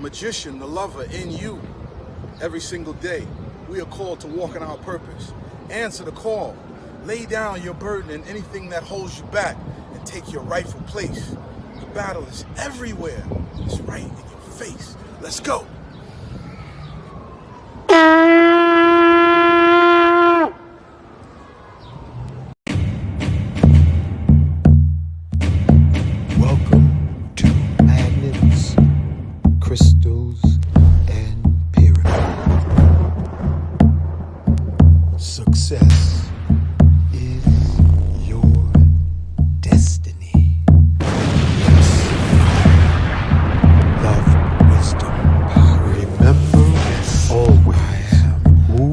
magician, the lover in you. Every single day, we are called to walk in our purpose. Answer the call. Lay down your burden and anything that holds you back and take your rightful place. The battle is everywhere. It's right in your face. Let's go. Welcome to magnets, crystals, and pyramids. Success is your destiny. Yes. Love, wisdom, power. Remember, yes, always who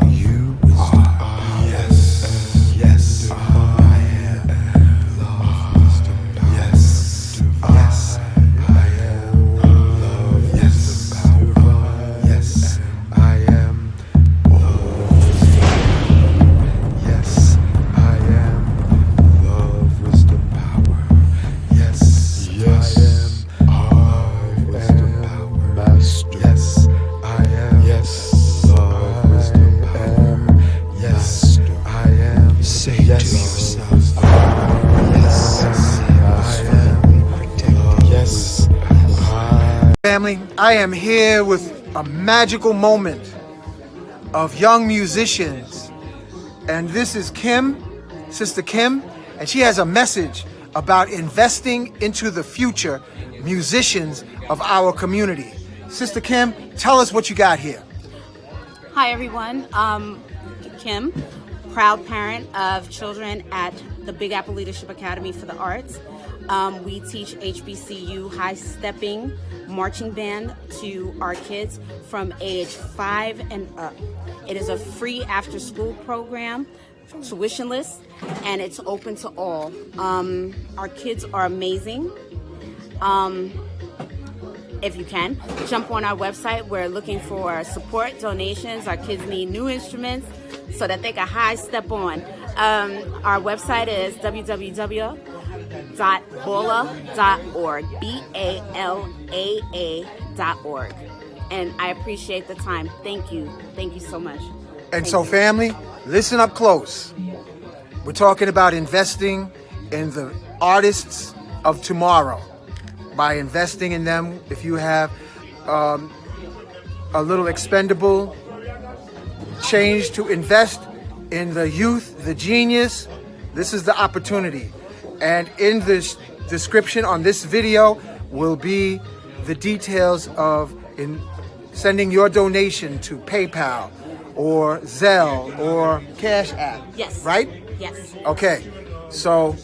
you are. Yes, yes, I am. Love, wisdom, power. Yes, yes, I am. Love, yes, power. Yes, I am. Yes, I am. Love, wisdom, power. Yes, yes, I am. Love, wisdom, power. Master. Yes, I am. Yes, love, wisdom, power. Yes, I am. Say yes to yourself. Yes, I am. Yes, Family, I am here with a magical moment of young musicians. And this is Kim, Sister Kim, and she has a message about investing into the future musicians of our community. Sister Kim, tell us what you got here. Hi everyone, Kim, proud parent of children at the Big Apple Leadership Academy for the Arts. We teach HBCU high-stepping marching band to our kids from age 5 and up. It is a free after-school program, tuitionless, and it's open to all. Our kids are amazing. If you can, jump on our website. We're looking for support, donations. Our kids need new instruments so that they can high step on. Our website is www.bola.org, BALAA.org. And I appreciate the time. Thank you. Thank you so much. And so family, listen up close. We're talking about investing in the artists of tomorrow. By investing in them, if you have a little expendable change to invest in the youth, the genius, this is the opportunity. And in this description on this video will be the details of sending your donation to PayPal or Zelle or Cash App. Yes. Right? Yes. Okay. So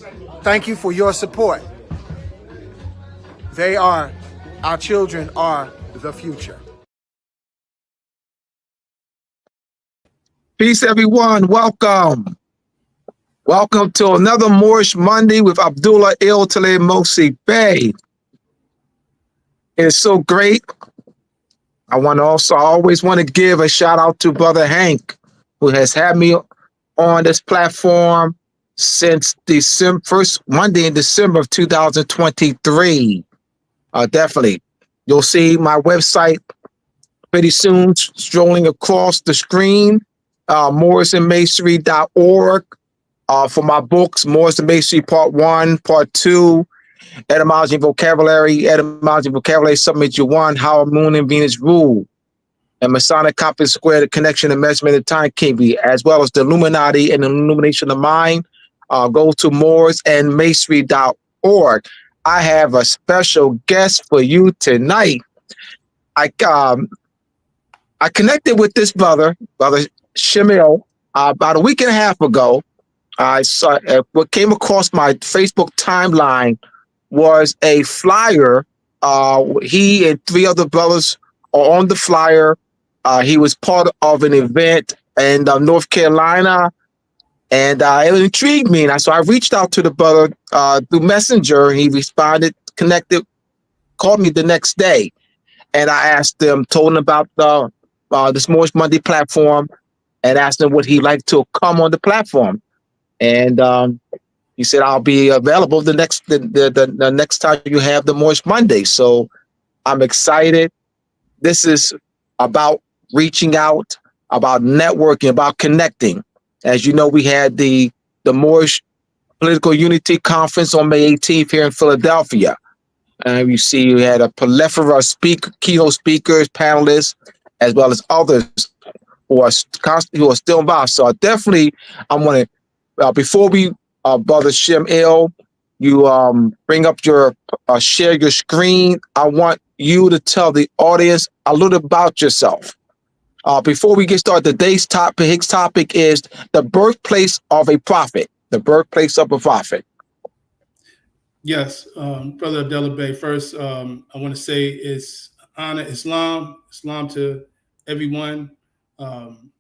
thank you for your support. Our children are the future. Peace, everyone. Welcome. Welcome to another Moorish Monday with Abdullah Bey. It's so great. I always want to give a shout out to Brother Hank, who has had me on this platform since first Monday in December of 2023. Definitely. You'll see my website pretty soon strolling across the screen, morrisonmasonry.org. For my books, Moorish Masonry Part 1, Part 2, Etymology and Vocabulary, Submit 1, How a Moon and Venus Rule, and Masonic Compass Square, The Connection and Measurement of Timekeeping, as well as the Illuminati and the Illumination of Mind. Go to morrisandmasonry.org. I have a special guest for you tonight. I connected with this brother Shamil, about a week and a half ago. I saw what came across my Facebook timeline was a flyer. He and 3 other brothers are on the flyer. He was part of an event in North Carolina. And it intrigued me. And so I reached out to the brother through Messenger. He responded, connected, called me the next day. And I asked him, told him about this Moorish Monday platform, and asked him would he like to come on the platform. And he said, I'll be available the next time you have the Moorish Monday. So I'm excited. this is about reaching out, about networking, about connecting. As you know, we had the Moorish Political Unity Conference on May 18th here in Philadelphia. And you see you had a plethora of keynote speakers, panelists, as well as others who are still involved. So I want to, before we, Brother Shem Il, you bring up share your screen. I want you to tell the audience a little about yourself. Before we get started, today's topic, Hicks' topic is the birthplace of a prophet. The birthplace of a prophet. Yes, Brother Abdullah Bey. First, I want to say it's honor Islam to everyone. I'm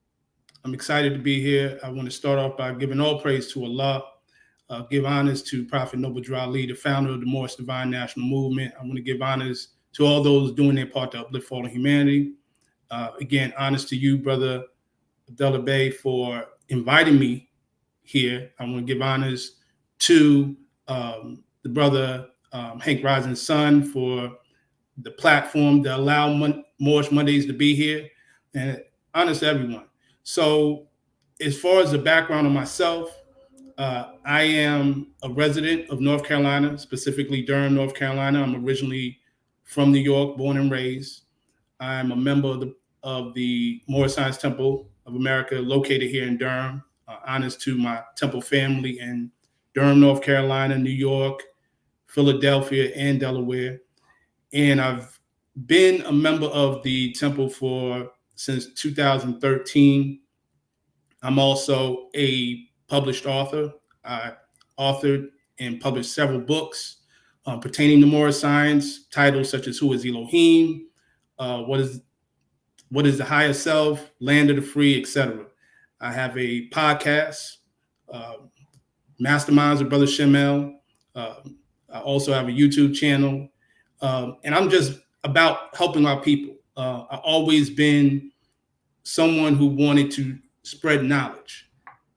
excited to be here. I want to start off by giving all praise to Allah. Give honors to Prophet Noble Drew Ali, the founder of the Moorish Divine National Movement. I want to give honors to all those doing their part to uplift fallen humanity. Again, honors to you, Brother Abdullah Bey, for inviting me here. I want to give honors to the brother Hank Risen's son for the platform to allow Moorish Mondays to be here, and honors to everyone. So as far as the background of myself, I am a resident of North Carolina, specifically Durham, North Carolina. I'm originally from New York, born and raised. I'm a member of the Moorish Science Temple of America, located here in Durham. Honors to my temple family in Durham, North Carolina, New York, Philadelphia, and Delaware. And I've been a member of the temple since 2013. I'm also a published author. I authored and published several books pertaining to Moorish science, titles such as Who is Elohim, What is the Higher Self, Land of the Free, etc. I have a podcast, Masterminds with Brother Shem Il. I also have a YouTube channel, and I'm just about helping our people. I've always been someone who wanted to spread knowledge,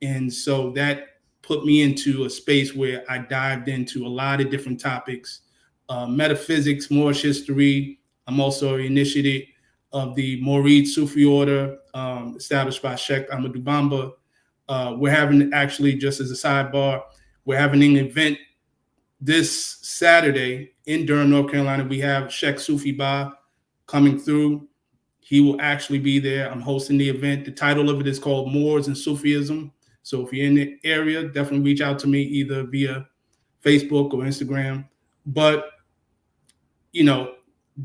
and so that put me into a space where I dived into a lot of different topics, metaphysics, Moorish history. I'm also an initiate of the Murid Sufi order established by Sheikh Ahmadu Bamba. We're having, actually, just as a sidebar, we're having an event this Saturday in Durham, North Carolina. We have Sheikh Sufi Ba coming through. He will actually be there. I'm hosting the event. The title of it is called Moors and Sufism. So if you're in the area, definitely reach out to me either via Facebook or Instagram. But,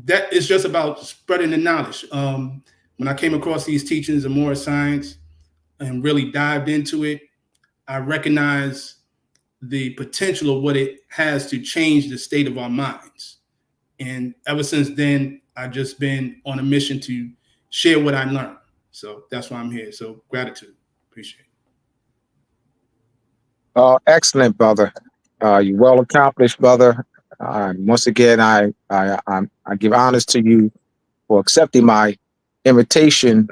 that is just about spreading the knowledge. When I came across these teachings of Moorish science and really dived into it, I recognized the potential of what it has to change the state of our minds. And ever since then, I've just been on a mission to share what I learned. So that's why I'm here. So gratitude. Appreciate it. Excellent, brother. You're well accomplished, brother. Once again, I give honors to you for accepting my invitation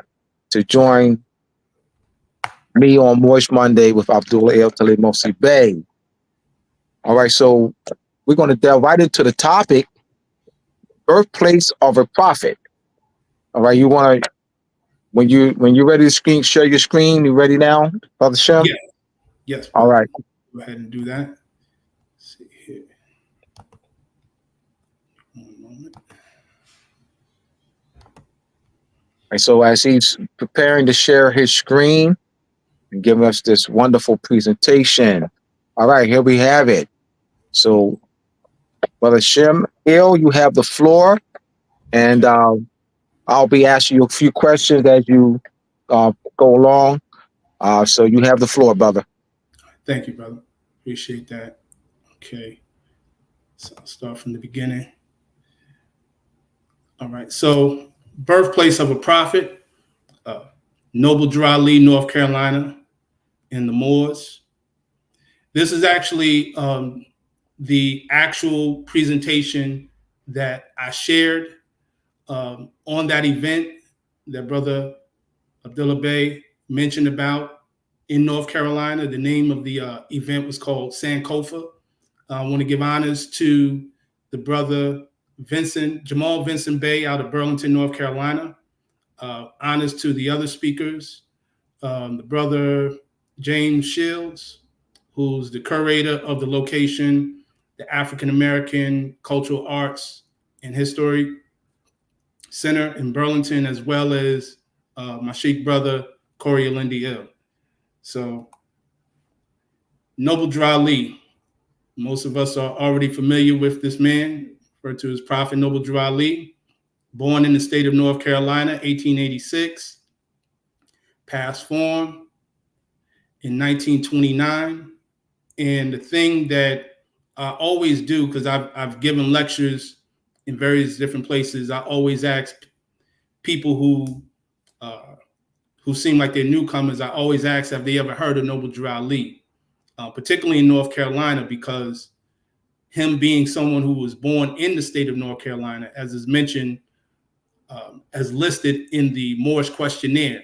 to join me on Moorish Monday with Abdullah Bey. All right, so we're going to delve right into the topic, birthplace of a prophet. All right, you want to, when you're ready to share your screen, you ready now, Brother Shem? Yeah. Yes. All right. Go ahead and do that. Let's see here. One moment. All right, so as he's preparing to share his screen and giving us this wonderful presentation. All right, here we have it. So, Brother Shem Il, you have the floor, and I'll be asking you a few questions as you go along. So you have the floor, brother. Thank you, brother. Appreciate that. Okay. So I'll start from the beginning. All right. So, birthplace of a prophet, Noble Drew Ali, North Carolina, in the Moors. This is actually the actual presentation that I shared on that event that Brother Abdullah Bey mentioned about in North Carolina. The name of the event was called Sankofa. I want to give honors to the brother Jamal Vincent Bey out of Burlington, North Carolina. Honors to the other speakers, the brother James Shields, who's the curator of the location, the African American Cultural Arts and History Center in Burlington, as well as my Sheikh brother, Corey Alindi Ill. So, Noble Drew Ali, most of us are already familiar with this man, referred to as Prophet Noble Drew Ali, born in the state of North Carolina, 1886, passed form in 1929. And the thing that I always do, because I've given lectures in various different places, I always ask people who seem like they're newcomers, I always ask, have they ever heard of Noble Drew Ali, particularly in North Carolina, because him being someone who was born in the state of North Carolina, as is mentioned, as listed in the Moorish questionnaire,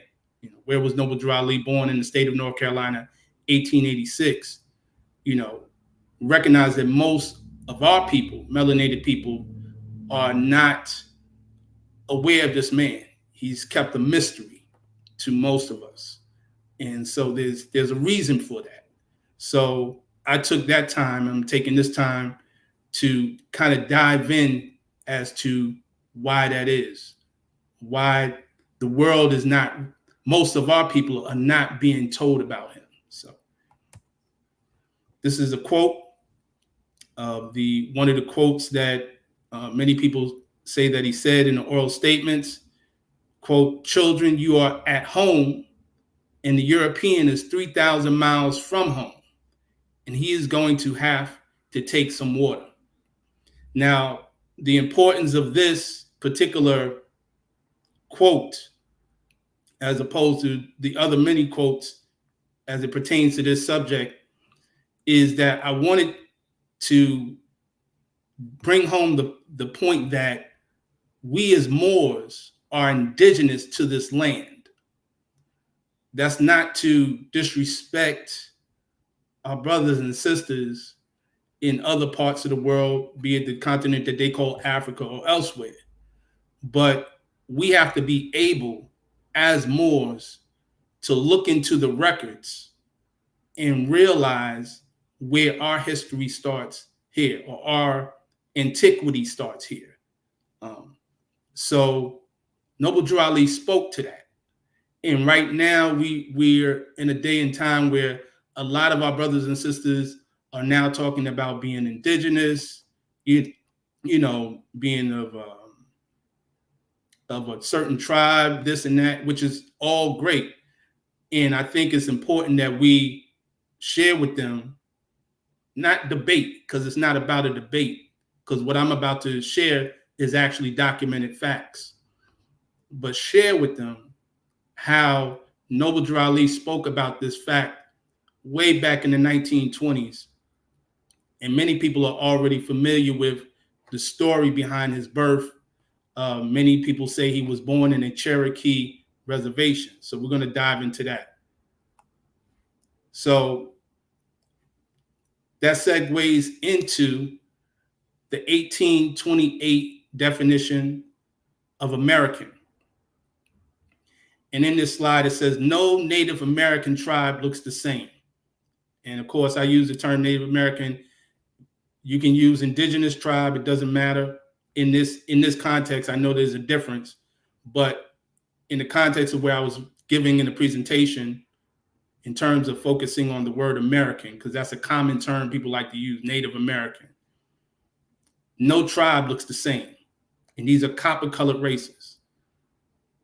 where was Noble Drew Ali born in the state of North Carolina, 1886, recognize that most of our people, melanated people, are not aware of this man. He's kept a mystery to most of us. And so there's a reason for that. So I took that time, I'm taking this time to kind of dive in as to why that is, why the world is not, most of our people are not being told about him. So this is a quote of one of the quotes that many people say that he said in the oral statements. Quote, "Children, you are at home, and the European is 3,000 miles from home, and he is going to have to take some water." Now, the importance of this particular quote, as opposed to the other many quotes as it pertains to this subject, is that I wanted to bring home the point that we as Moors are indigenous to this land. That's not to disrespect our brothers and sisters in other parts of the world, be it the continent that they call Africa or elsewhere. But we have to be able, as Moors, to look into the records and realize where our history starts here, or our antiquity starts here. So Noble Drew Ali spoke to that. And right now we're in a day and time where a lot of our brothers and sisters are now talking about being indigenous, being of a certain tribe, this and that, which is all great. And I think it's important that we share with them, not debate, because it's not about a debate, because what I'm about to share is actually documented facts, but share with them how Noble Drew Ali spoke about this fact way back in the 1920s. And many people are already familiar with the story behind his birth. Many people say he was born in a Cherokee reservation. So we're going to dive into that. So that segues into the 1828 definition of American. And in this slide, it says, no Native American tribe looks the same. And of course, I use the term Native American. You can use indigenous tribe. It doesn't matter. In this context, I know there's a difference. But in the context of where I was giving in the presentation, in terms of focusing on the word American, because that's a common term people like to use, Native American. No tribe looks the same. And these are copper-colored races.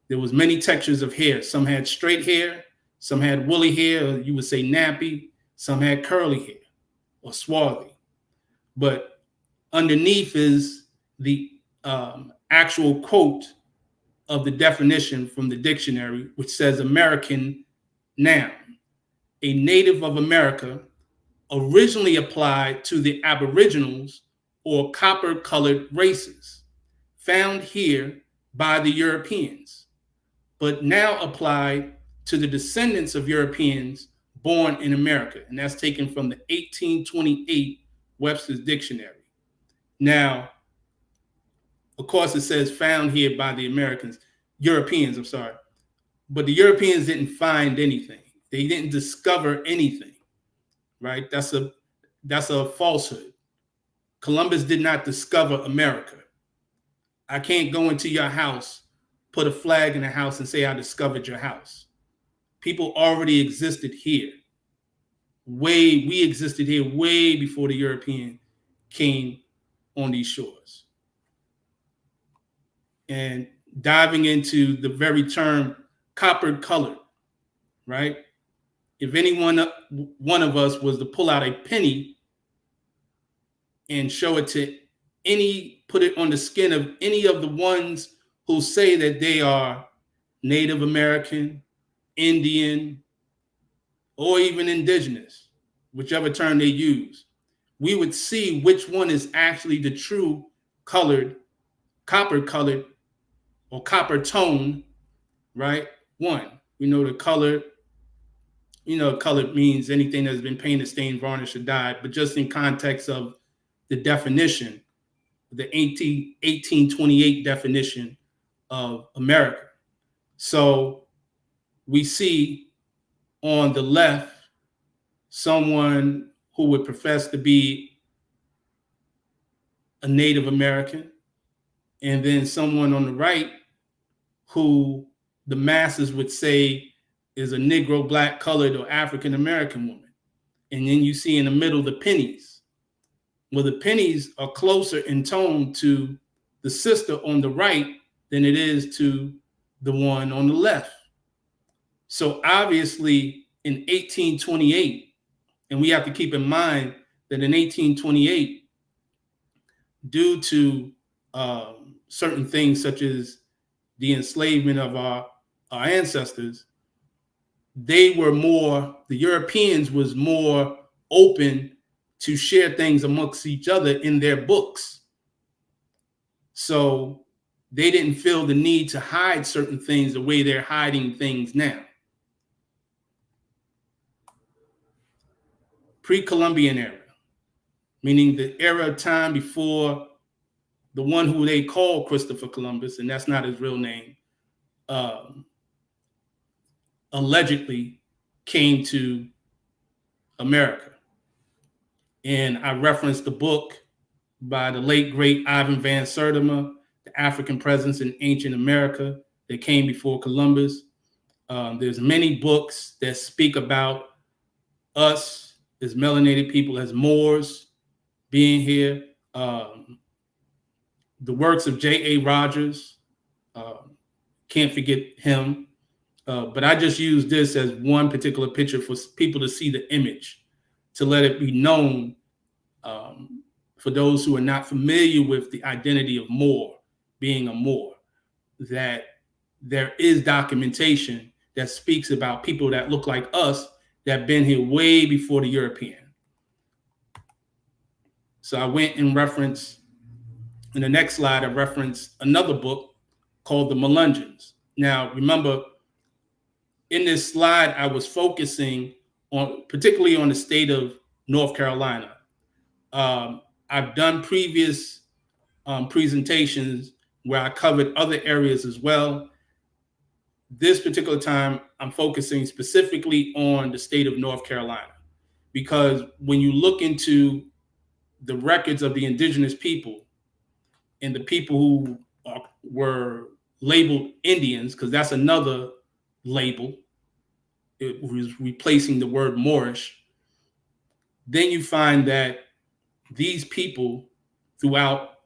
There was many textures of hair. Some had straight hair, some had woolly hair, or you would say nappy, some had curly hair or swarthy. But underneath is the actual quote of the definition from the dictionary, which says American noun, a native of America, originally applied to the Aboriginals or copper-colored races found here by the Europeans, but now applied to the descendants of Europeans born in America. And that's taken from the 1828 Webster's Dictionary. Now, Of course, it says found here by the Europeans, I'm sorry. But the Europeans didn't find anything. They didn't discover anything, right? That's a falsehood. Columbus did not discover America. I can't go into your house, put a flag in the house and say I discovered your house. People already existed here. We existed here way before the European came on these shores. And diving into the very term copper colored, right? If one of us was to pull out a penny and show it to put it on the skin of any of the ones who say that they are Native American, Indian, or even indigenous, whichever term they use, we would see which one is actually the true colored, copper colored, or copper tone, right? One, we know the color, color means anything that's been painted, stained, varnished, or dyed, but just in context of the definition, the 1828 definition of America. So we see on the left someone who would profess to be a Native American, and then someone on the right who the masses would say is a Negro, black, colored, or African American woman. And then you see in the middle the pennies. Well, the pennies are closer in tone to the sister on the right than it is to the one on the left. So obviously in 1828, and we have to keep in mind that in 1828, due to certain things such as the enslavement of our ancestors, the Europeans was more open to share things amongst each other in their books. So they didn't feel the need to hide certain things the way they're hiding things now. Pre-Columbian era, meaning the era of time before the one who they call Christopher Columbus, and that's not his real name, allegedly came to America. And I referenced the book by the late, great Ivan Van Sertima, The African Presence in Ancient America, that came before Columbus. There's many books that speak about us as melanated people, as Moors being here. The works of J.A. Rogers, can't forget him. But I just use this as one particular picture for people to see the image, to let it be known for those who are not familiar with the identity of Moor, being a Moor, that there is documentation that speaks about people that look like us that have been here way before the European. So I went and referenced, in the next slide, I referenced another book called The Melungeons. Now, remember, in this slide, I was focusing on, particularly on the state of North Carolina. I've done previous presentations where I covered other areas as well. This particular time, I'm focusing specifically on the state of North Carolina, because when you look into the records of the indigenous people and the people who were labeled Indians, because that's another label, it was replacing the word Moorish, then you find that these people throughout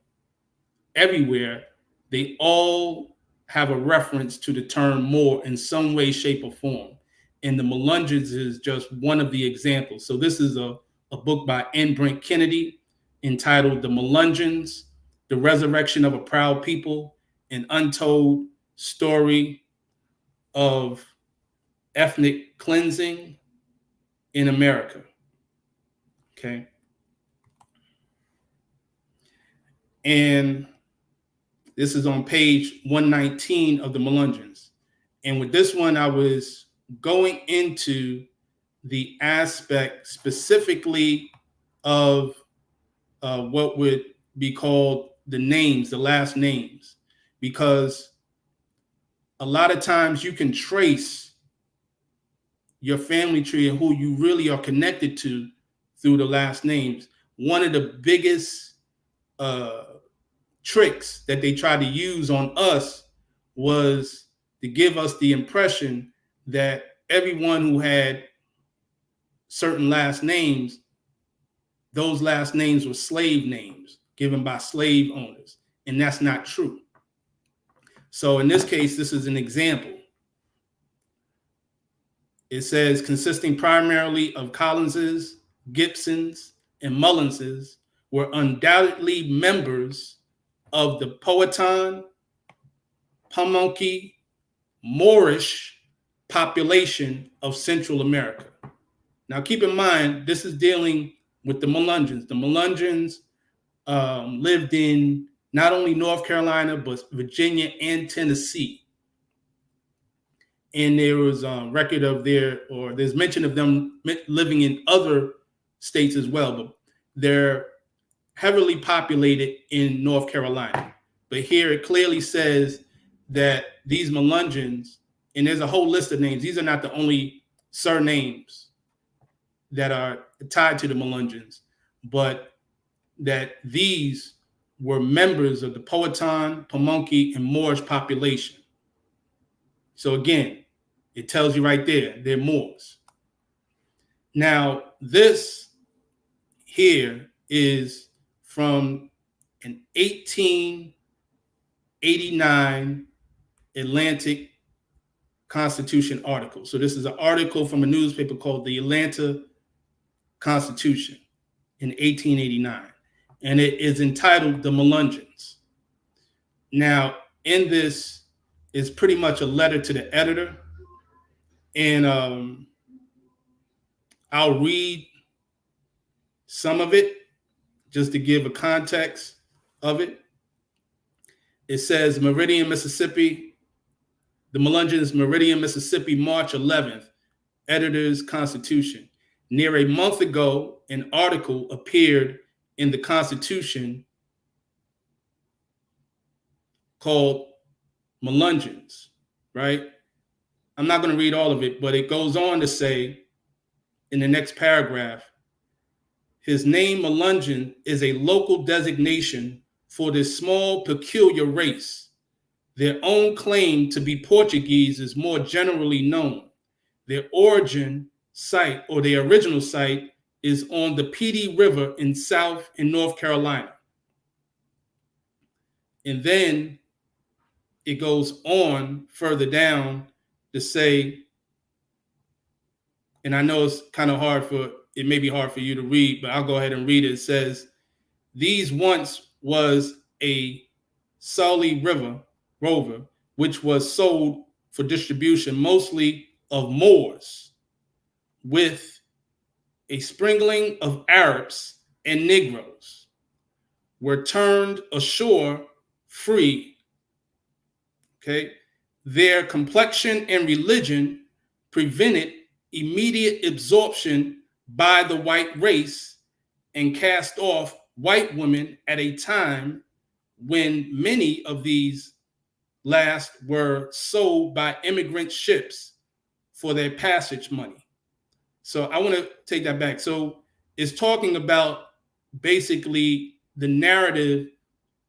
everywhere, they all have a reference to the term Moor in some way, shape, or form. And the Melungeons is just one of the examples. So this is a book by N. Brent Kennedy entitled The Melungeons, The Resurrection of a Proud People, an Untold Story of Ethnic Cleansing in America. Okay. And this is on page 119 of the Melungeons. And with this one, I was going into the aspect specifically of what would be called the names, the last names, because a lot of times you can trace your family tree and who you really are connected to through the last names. One of the biggest tricks that they tried to use on us was to give us the impression that everyone who had certain last names, those last names were slave names given by slave owners. And that's not true. So in this case, this is an example. It says consisting primarily of Collinses, Gibsons, and Mullinses were undoubtedly members of the Powhatan, Pamunkey, Moorish population of Central America. Now, keep in mind, this is dealing with the Melungeons. The Melungeons lived in not only North Carolina, but Virginia and Tennessee. And there was a record of there's mention of them living in other states as well, but they're heavily populated in North Carolina. But here it clearly says that these Melungeons, and there's a whole list of names. These are not the only surnames that are tied to the Melungeons, but that these were members of the Powhatan, Pamunkey, and Moorish population. So again, it tells you right there, they're Moors. Now, this here is from an 1889 Atlantic Constitution article. So this is an article from a newspaper called the Atlanta Constitution in 1889. And it is entitled The Melungeons. Now, in this is pretty much a letter to the editor. And I'll read some of it just to give a context of it. It says, Meridian, Mississippi, the Melungeons, Meridian, Mississippi, March 11th, Editor's Constitution. Near a month ago, an article appeared in the Constitution called Melungeons, right? I'm not going to read all of it, but it goes on to say in the next paragraph, his name Melungeon is a local designation for this small, peculiar race. Their own claim to be Portuguese is more generally known. Their origin site, or their original site, is on the Petey River in South and North Carolina. And then it goes on further down to say, and I know it's kind of it may be hard for you to read, but I'll go ahead and read it. It says, these once was a Sully River rover, which was sold for distribution mostly of Moors, with a sprinkling of Arabs and Negroes, were turned ashore free. Okay. Their complexion and religion prevented immediate absorption by the white race and cast off white women at a time when many of these last were sold by immigrant ships for their passage money. So I want to take that back. So it's talking about basically the narrative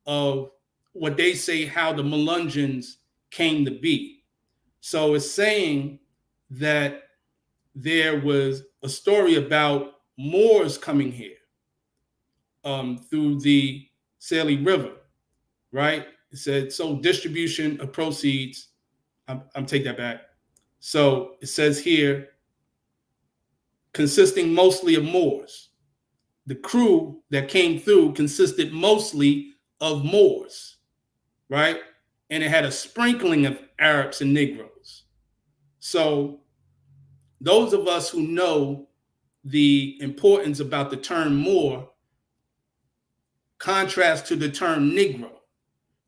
of what they say how the Melungeons came to be. So it's saying that there was a story about Moors coming here through the Saley River, right? It said, so distribution of proceeds, I'm take that back. So it says here, consisting mostly of Moors. The crew that came through consisted mostly of Moors, right? And it had a sprinkling of Arabs and Negroes. So those of us who know the importance about the term Moor, contrast to the term Negro.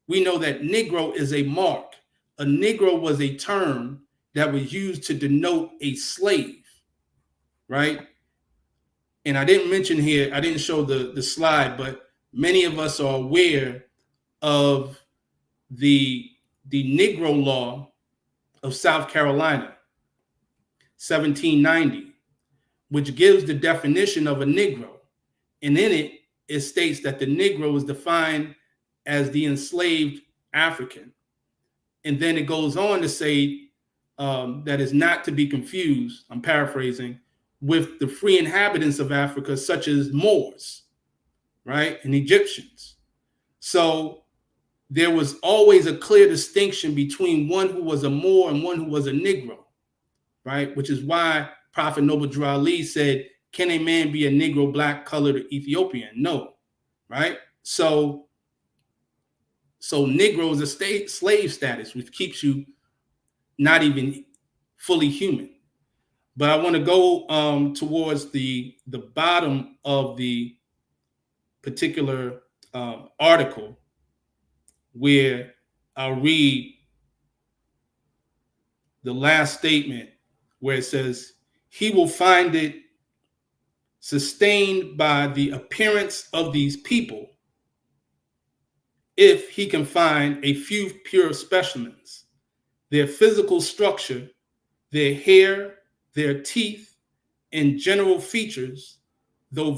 We know that Negro is a mark. A Negro was a term that was used to denote a slave, right? And I didn't mention here, I didn't show the slide, but many of us are aware of the Negro Law of South Carolina, 1790, which gives the definition of a Negro. And in it, it states that the Negro is defined as the enslaved African. And then it goes on to say that is not to be confused, I'm paraphrasing, with the free inhabitants of Africa, such as Moors, right, and Egyptians. So there was always a clear distinction between one who was a Moor and one who was a Negro, right, which is why Prophet Noble Drew Ali said, can a man be a Negro, black, colored, or Ethiopian? No, right? So Negro is a slave status, which keeps you not even fully human. But I want to go towards the bottom of the particular article, where I'll read the last statement, where it says, he will find it sustained by the appearance of these people if he can find a few pure specimens, their physical structure, their hair, their teeth, and general features, though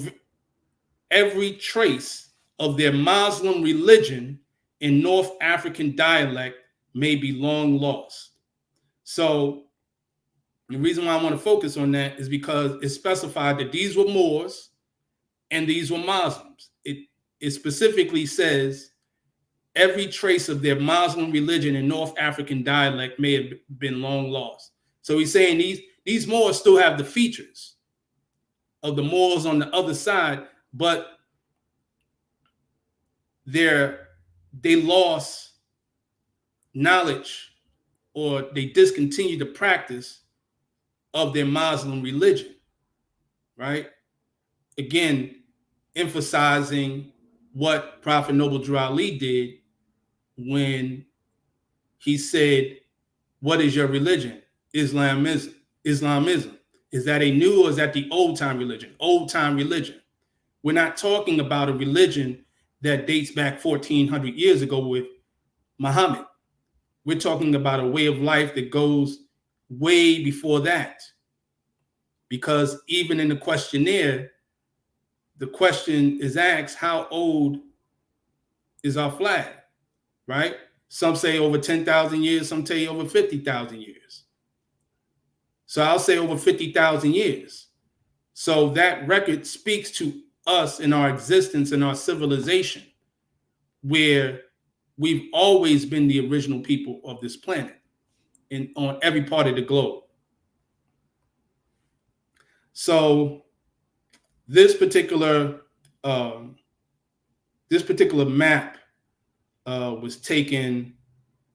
every trace of their Muslim religion and North African dialect may be long lost. So the reason why I want to focus on that is because it specified that these were Moors and these were Muslims. It specifically says every trace of their Muslim religion and North African dialect may have been long lost. So he's saying these Moors still have the features of the Moors on the other side, but they lost knowledge, or they discontinued the practice of their Muslim religion, right? Again, emphasizing what Prophet Noble Drew Ali did when he said, what is your religion? Islamism. Is that a new, or is that the old time religion? Old time religion. We're not talking about a religion that dates back 1400 years ago with Muhammad. We're talking about a way of life that goes way before that. Because even in the questionnaire, the question is asked, how old is our flag, right? Some say over 10,000 years, some say over 50,000 years. So I'll say over 50,000 years. So that record speaks to us in our existence and our civilization, where we've always been the original people of this planet and on every part of the globe. So this particular map was taken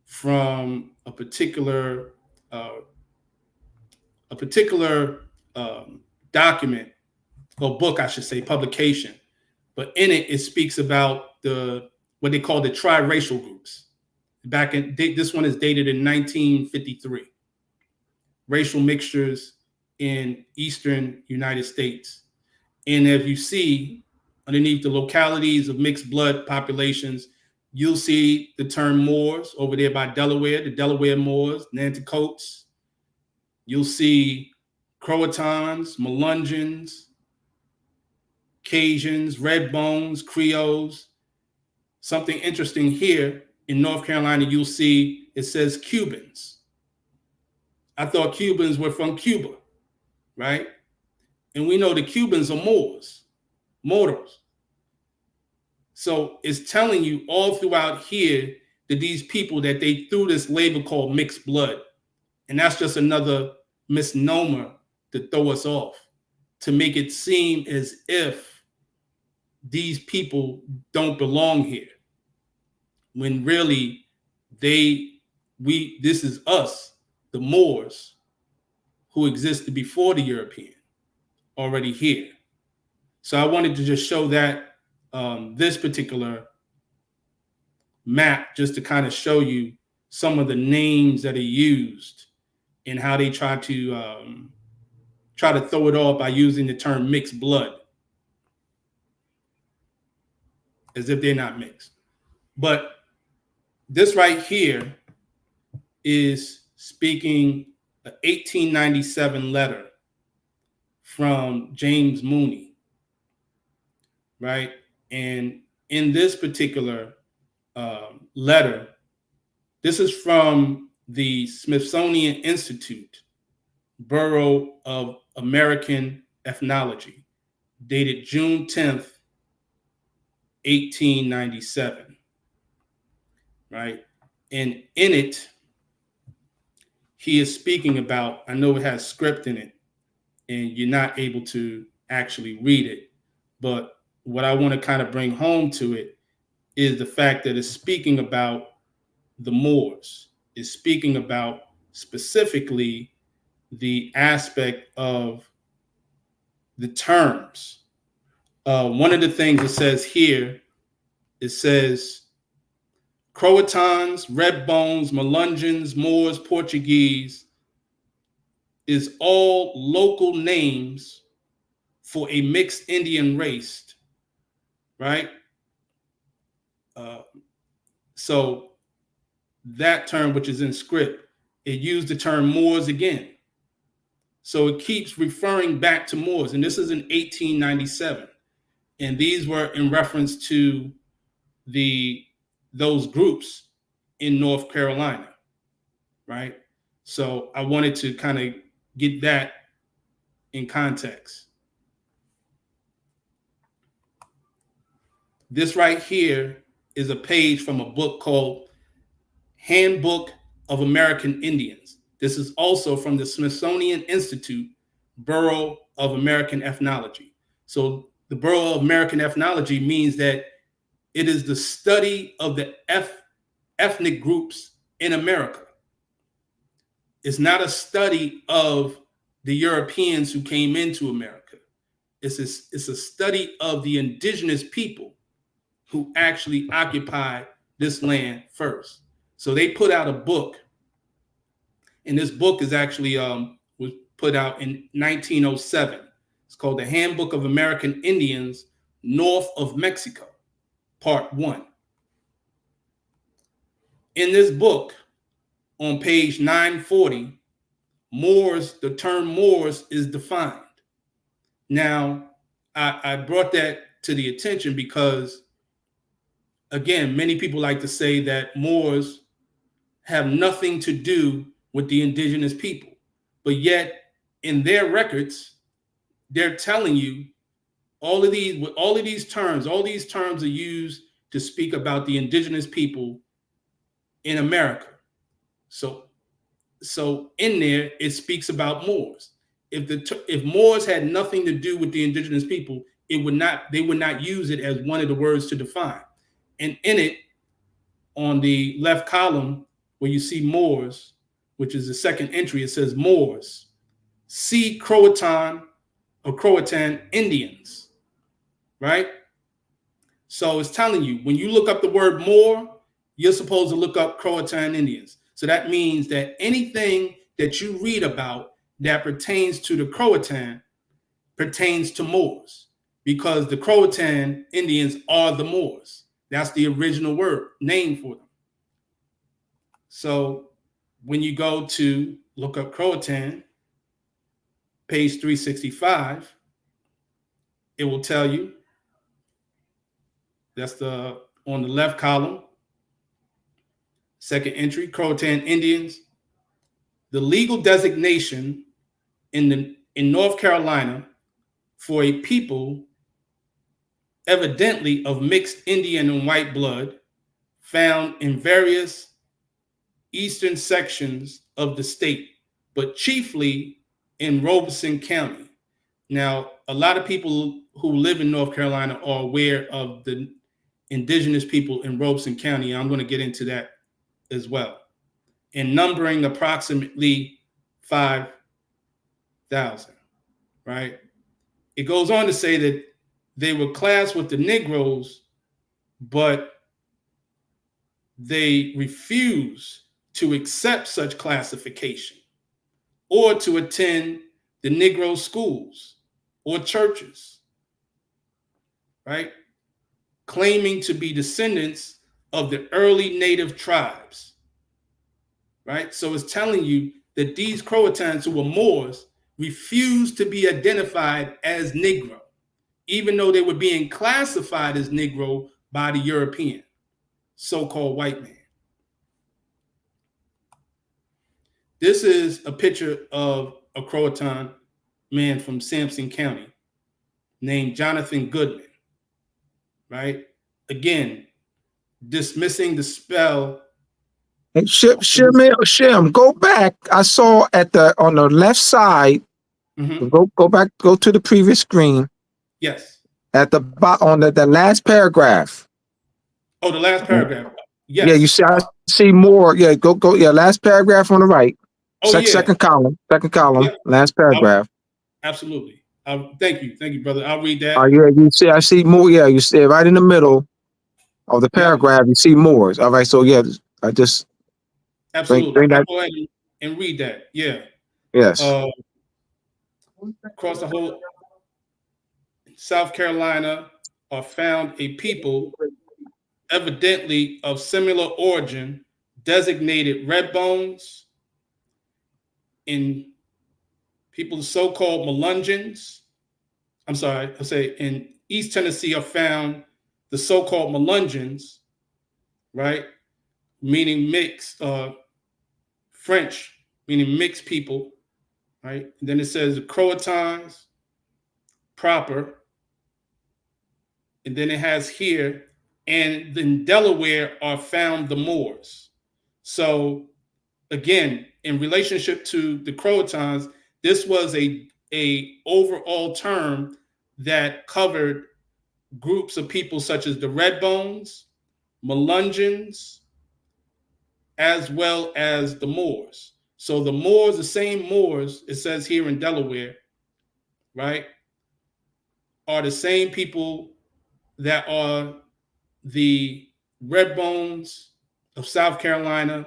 from a particular document, or book, I should say, publication. But in it, it speaks about what they call the triracial groups. This one is dated in 1953. Racial mixtures in Eastern United States. And if you see underneath the localities of mixed blood populations, you'll see the term Moors over there by Delaware, the Delaware Moors, Nanticotes. You'll see Croatans, Melungeons, Cajuns, Red Bones, Creoles. Something interesting here in North Carolina, you'll see it says Cubans. I thought Cubans were from Cuba, right? And we know the Cubans are Moors, Moros. So it's telling you all throughout here that these people, that they threw this label called mixed blood. And that's just another misnomer to throw us off, to make it seem as if these people don't belong here, when really this is us, the Moors, who existed before the European, already here. So I wanted to just show that this particular map, just to kind of show you some of the names that are used and how they try to throw it off by using the term mixed blood, as if they're not mixed. But This right here is speaking an 1897 letter from James Mooney, right? And in this particular letter, this is from the Smithsonian Institute, Bureau of American Ethnology, dated June 10th, 1897, right? And in it, he is speaking about, I know it has script in it, and you're not able to actually read it, but what I want to kind of bring home to it is the fact that it's speaking about the Moors. It's speaking about specifically the aspect of the terms. One of the things it says here, it says Croatans, Red Bones, Melungeons, Moors, Portuguese is all local names for a mixed Indian race, right? So that term, which is in script, it used the term Moors again. So it keeps referring back to Moors, and this is in 1897. And these were in reference to those groups in North Carolina, right? So I wanted to kind of get that in context. This right here is a page from a book called Handbook of American Indians. This is also from the Smithsonian Institute, Bureau of American Ethnology. So the Bureau of American Ethnology means that it is the study of the ethnic groups in America. It's not a study of the Europeans who came into America. It's a study of the indigenous people who actually occupied this land first. So they put out a book, and this book is actually was put out in 1907. It's called The Handbook of American Indians North of Mexico, Part 1. In this book, on page 940, Moors, the term Moors is defined. Now, I brought that to the attention because, again, many people like to say that Moors have nothing to do with the indigenous people. But yet, in their records, they're telling you all of these terms are used to speak about the indigenous people in America. So in there, it speaks about Moors. If Moors had nothing to do with the indigenous people, they would not use it as one of the words to define. And in it, on the left column, where you see Moors, which is the second entry, it says Moors, see Croatan or Croatan Indians, right? So it's telling you, when you look up the word Moor, you're supposed to look up Croatan Indians. So that means that anything that you read about that pertains to the Croatan pertains to Moors, because the Croatan Indians are the Moors. That's the original word, name for them. So when you go to look up Croatan, page 365, it will tell you, that's on the left column, second entry, Croatan Indians. The legal designation in North Carolina for a people evidently of mixed Indian and white blood found in various eastern sections of the state, but chiefly in Robeson County. Now, a lot of people who live in North Carolina are aware of the indigenous people in Robeson County. I'm going to get into that as well. And numbering approximately 5,000, right? It goes on to say that they were classed with the Negroes, but they refuse to accept such classification or to attend the Negro schools or churches, right? Claiming to be descendants of the early native tribes, right? So it's telling you that these Croatans who were Moors refused to be identified as Negro, even though they were being classified as Negro by the European, so-called white man. This is a picture of a Croatan man from Sampson County named Jonathan Goodman, right? Again, dismissing the spell. Hey, Shim, go back. I saw on the left side. Mm-hmm. Go back. Go to the previous screen. Yes. At the bottom on the last paragraph. Oh, the last paragraph. Yes. Yeah, you see. I see more. Yeah, go. Yeah, last paragraph on the right. Oh, yeah. Second column. Yeah. Last paragraph. Absolutely. Thank you, brother. I'll read that. Yeah, you see. I see more. Yeah, you see right in the middle of the paragraph. You see more. All right. So yeah, I just. Absolutely. Bring that. I'll go ahead and read that. Yeah. Yes. Across the whole South Carolina are found a people evidently of similar origin, designated red bones, in people so-called Melungeons. I'm sorry, I'll say in East Tennessee are found the so-called Melungeons, right? Meaning mixed, French, meaning mixed people, right? And then it says the Croatans proper. And then it has here, and in Delaware are found the Moors. So again, in relationship to the Croatans, this was a overall term that covered groups of people such as the Redbones, Melungeons, as well as the Moors. So the Moors, the same Moors, it says here in Delaware, right, are the same people that are the Redbones of South Carolina,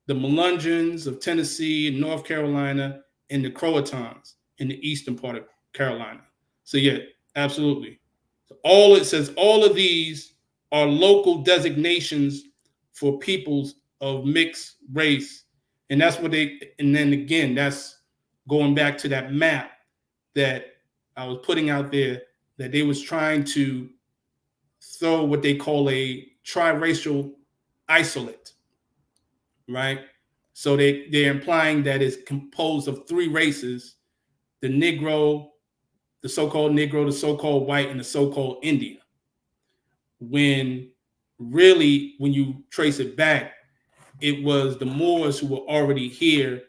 the Melungeons of Tennessee and North Carolina, and the Croatans in the eastern part of Carolina. So yeah, absolutely. So it says all of these are local designations for peoples of mixed race. And that's what and then again, that's going back to that map that I was putting out there, that they was trying to throw what they call a triracial isolate, right? So they're implying that it's composed of three races: the Negro, the so-called white, and the so-called Indian. When really, when you trace it back, it was the Moors who were already here.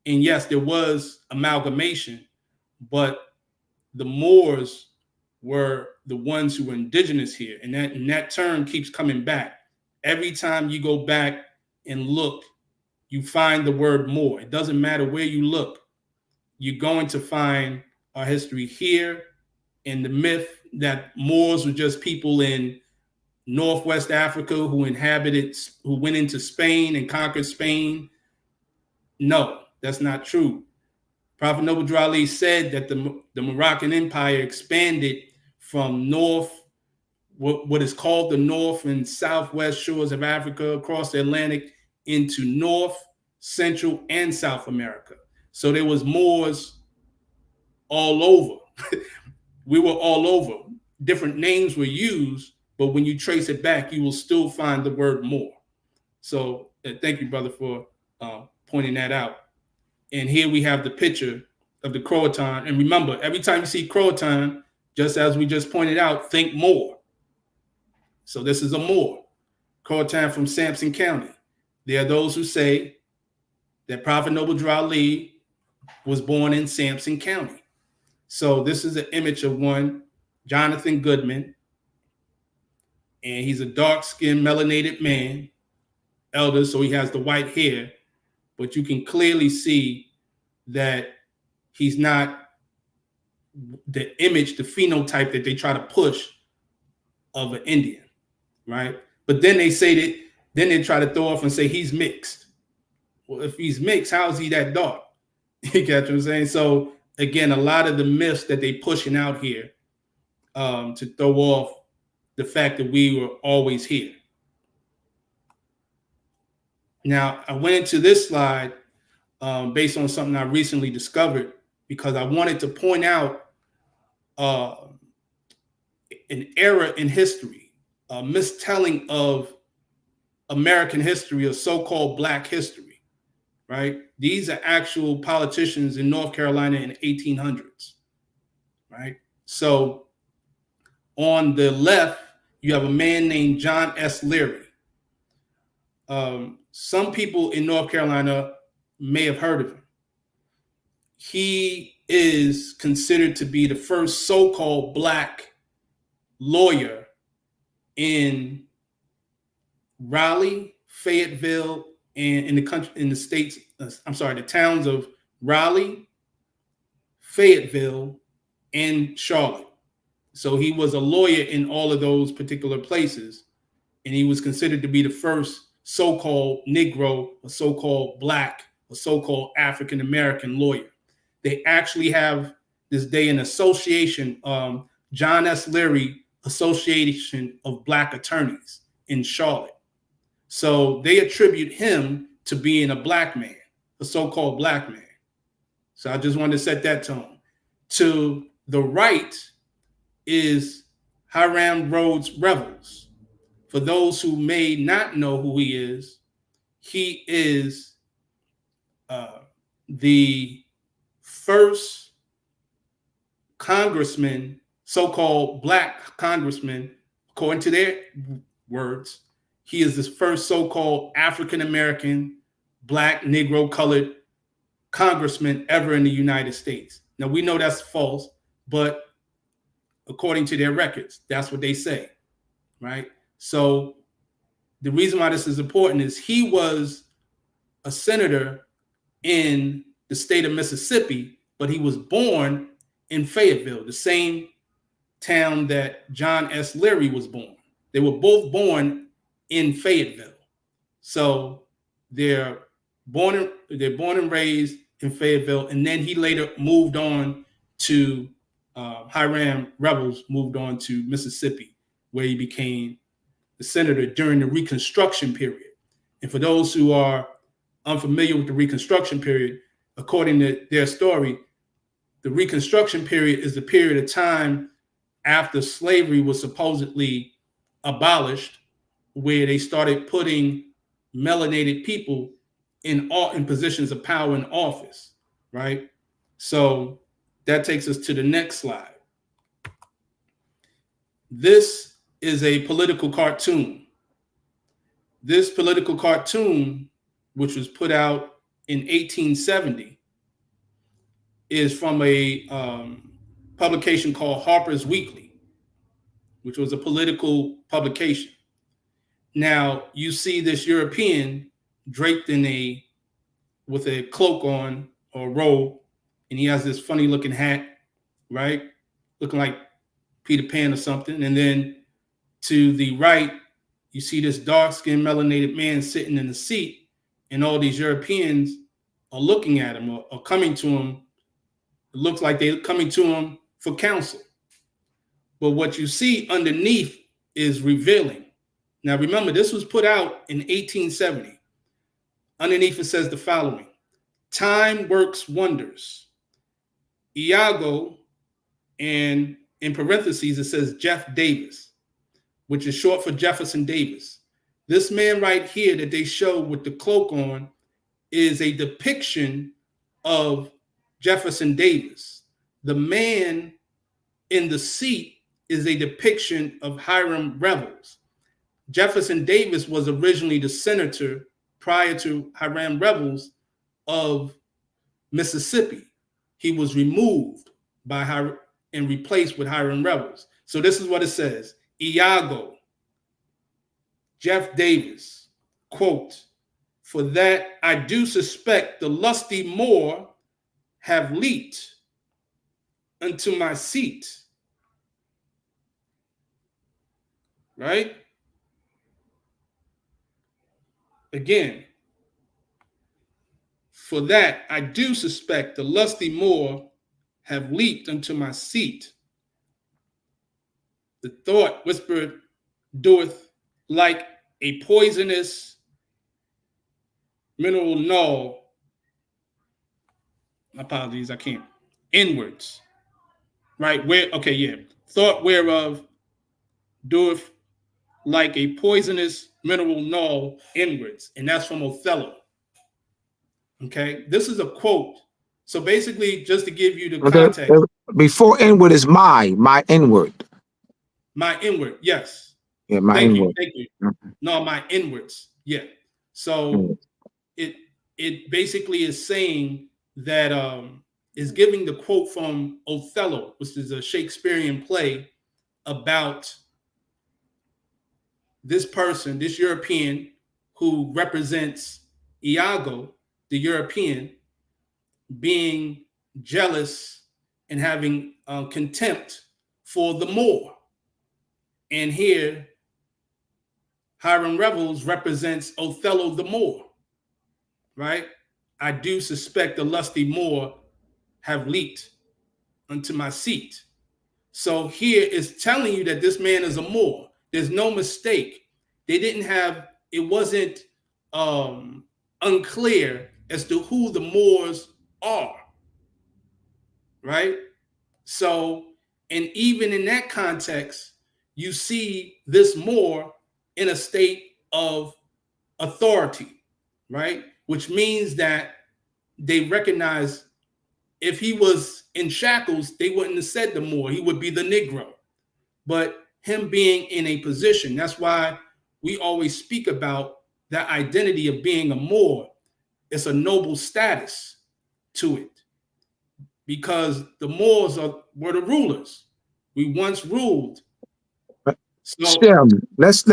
And yes, there was amalgamation, but the Moors were the ones who were indigenous here. And that term keeps coming back. Every time you go back and look, you find the word Moor. It doesn't matter where you look. You're going to find our history here, and the myth that Moors were just people in Northwest Africa who went into Spain and conquered Spain. No, that's not true. Prophet Noble Drew Ali said that the Moroccan Empire expanded from what is called the North and Southwest shores of Africa, across the Atlantic, into North, Central, and South America. So there was Moors all over. We were all over. Different names were used, but when you trace it back, you will still find the word Moor. So thank you, brother, for pointing that out. And here we have the picture of the Croatan. And remember, every time you see Croatan, just as we just pointed out, think Moor. So this is a Moor, Croatan from Sampson County. There are those who say that Prophet Noble Drew Ali was born in Sampson County. So this is an image of one, Jonathan Goodman. And he's a dark-skinned, melanated man, elder, so he has the white hair. But you can clearly see that he's not the image, the phenotype that they try to push of an Indian, right? But then they try to throw off and say he's mixed. Well, if he's mixed, how is he that dark? You get what I'm saying? So again, a lot of the myths that they pushing out here to throw off the fact that we were always here. Now, I went into this slide based on something I recently discovered because I wanted to point out an error in history, a mistelling of American history or so-called Black history, right? These are actual politicians in North Carolina in the 1800s, right? So on the left, you have a man named John S. Leary. Some people in North Carolina may have heard of him. He is considered to be the first so-called Black lawyer in Raleigh, Fayetteville, and in the country, in the states, the towns of Raleigh, Fayetteville, and Charlotte. So he was a lawyer in all of those particular places, and he was considered to be the first so-called Negro, or so-called Black, or so-called African-American lawyer. They actually have this day an association, John S. Leary Association of Black Attorneys in Charlotte. So they attribute him to being a Black man, a so-called Black man. So I just wanted to set that tone. To the right is Hiram Rhodes Revels. For those who may not know who he is the first congressman, so-called Black congressman, according to their words. He is the first so-called African-American, Black, Negro, colored congressman ever in the United States. Now, we know that's false, but according to their records, that's what they say, right? So the reason why this is important is he was a senator in the state of Mississippi, but he was born in Fayetteville, the same town that John S. Leary was born. They were both born in Fayetteville. So they're born and raised in Fayetteville, and then he later moved on to Hiram Revels moved on to Mississippi, where he became the senator during the Reconstruction period. And for those who are unfamiliar with the Reconstruction period, according to their story, the Reconstruction period is the period of time after slavery was supposedly abolished, where they started putting melanated people in positions of power and office, right? So that takes us to the next slide. This is a political cartoon. This political cartoon, which was put out in 1870, is from a publication called Harper's Weekly, which was a political publication. Now, you see this European draped with a cloak on or robe, and he has this funny looking hat, right? Looking like Peter Pan or something. And then to the right, you see this dark-skinned melanated man sitting in the seat, and all these Europeans are looking at him or coming to him. It looks like they're coming to him for counsel. But what you see underneath is revealing. Now, remember, this was put out in 1870. Underneath it says the following: time works wonders. Iago, and in parentheses, it says Jeff Davis, which is short for Jefferson Davis. This man right here that they show with the cloak on is a depiction of Jefferson Davis. The man in the seat is a depiction of Hiram Revels. Jefferson Davis was originally the senator prior to Hiram Revels of Mississippi. He was removed by Hiram and replaced with Hiram Revels. So this is what it says: Iago, Jeff Davis, quote, "For that I do suspect the lusty Moor have leaped unto my seat." Right? Again, for that I do suspect the lusty Moor have leaped unto my seat. The thought whispered doeth like a poisonous mineral null. Apologies, I can't. Inwards. Right? Where, okay, yeah. Thought whereof doeth like a poisonous mineral null inwards. And that's from Othello. Okay, this is a quote. So basically, just to give you the context. Before inward is my inward. My inward, yes. Yeah, my thank inward. You, thank you. No, my inwards, yeah. So it basically is saying that is giving the quote from Othello, which is a Shakespearean play about this person, this European who represents Iago, the European, being jealous and having contempt for the Moor. And here, Hiram Revels represents Othello the Moor, right? I do suspect the lusty Moor have leaped unto my seat. So here is telling you that this man is a Moor. There's no mistake. They didn't have, it wasn't unclear as to who the Moors are, right? So, and even in that context, you see this Moor in a state of authority, right? Which means that they recognize if he was in shackles, they wouldn't have said the Moor, he would be the Negro. But him being in a position, that's why we always speak about that identity of being a Moor. It's a noble status to it because the Moors were the rulers. We once ruled. So, let's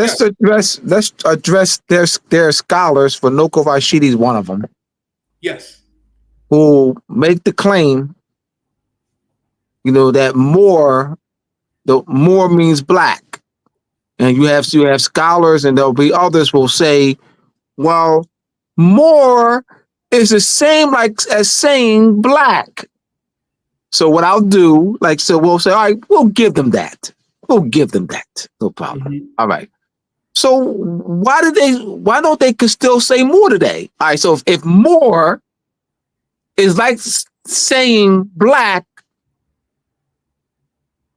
address their scholars. For Noko Rashidi is one of them. Yes. Who make the claim, that the Moor means black, and you have scholars, and there'll be others will say, well, Moor is the same as saying black. So what I'll do, we'll say, all right, we'll give them that. We'll give them that. No problem. Mm-hmm. All right. So why don't they could still say Moor today? All right. So if Moor is like saying black,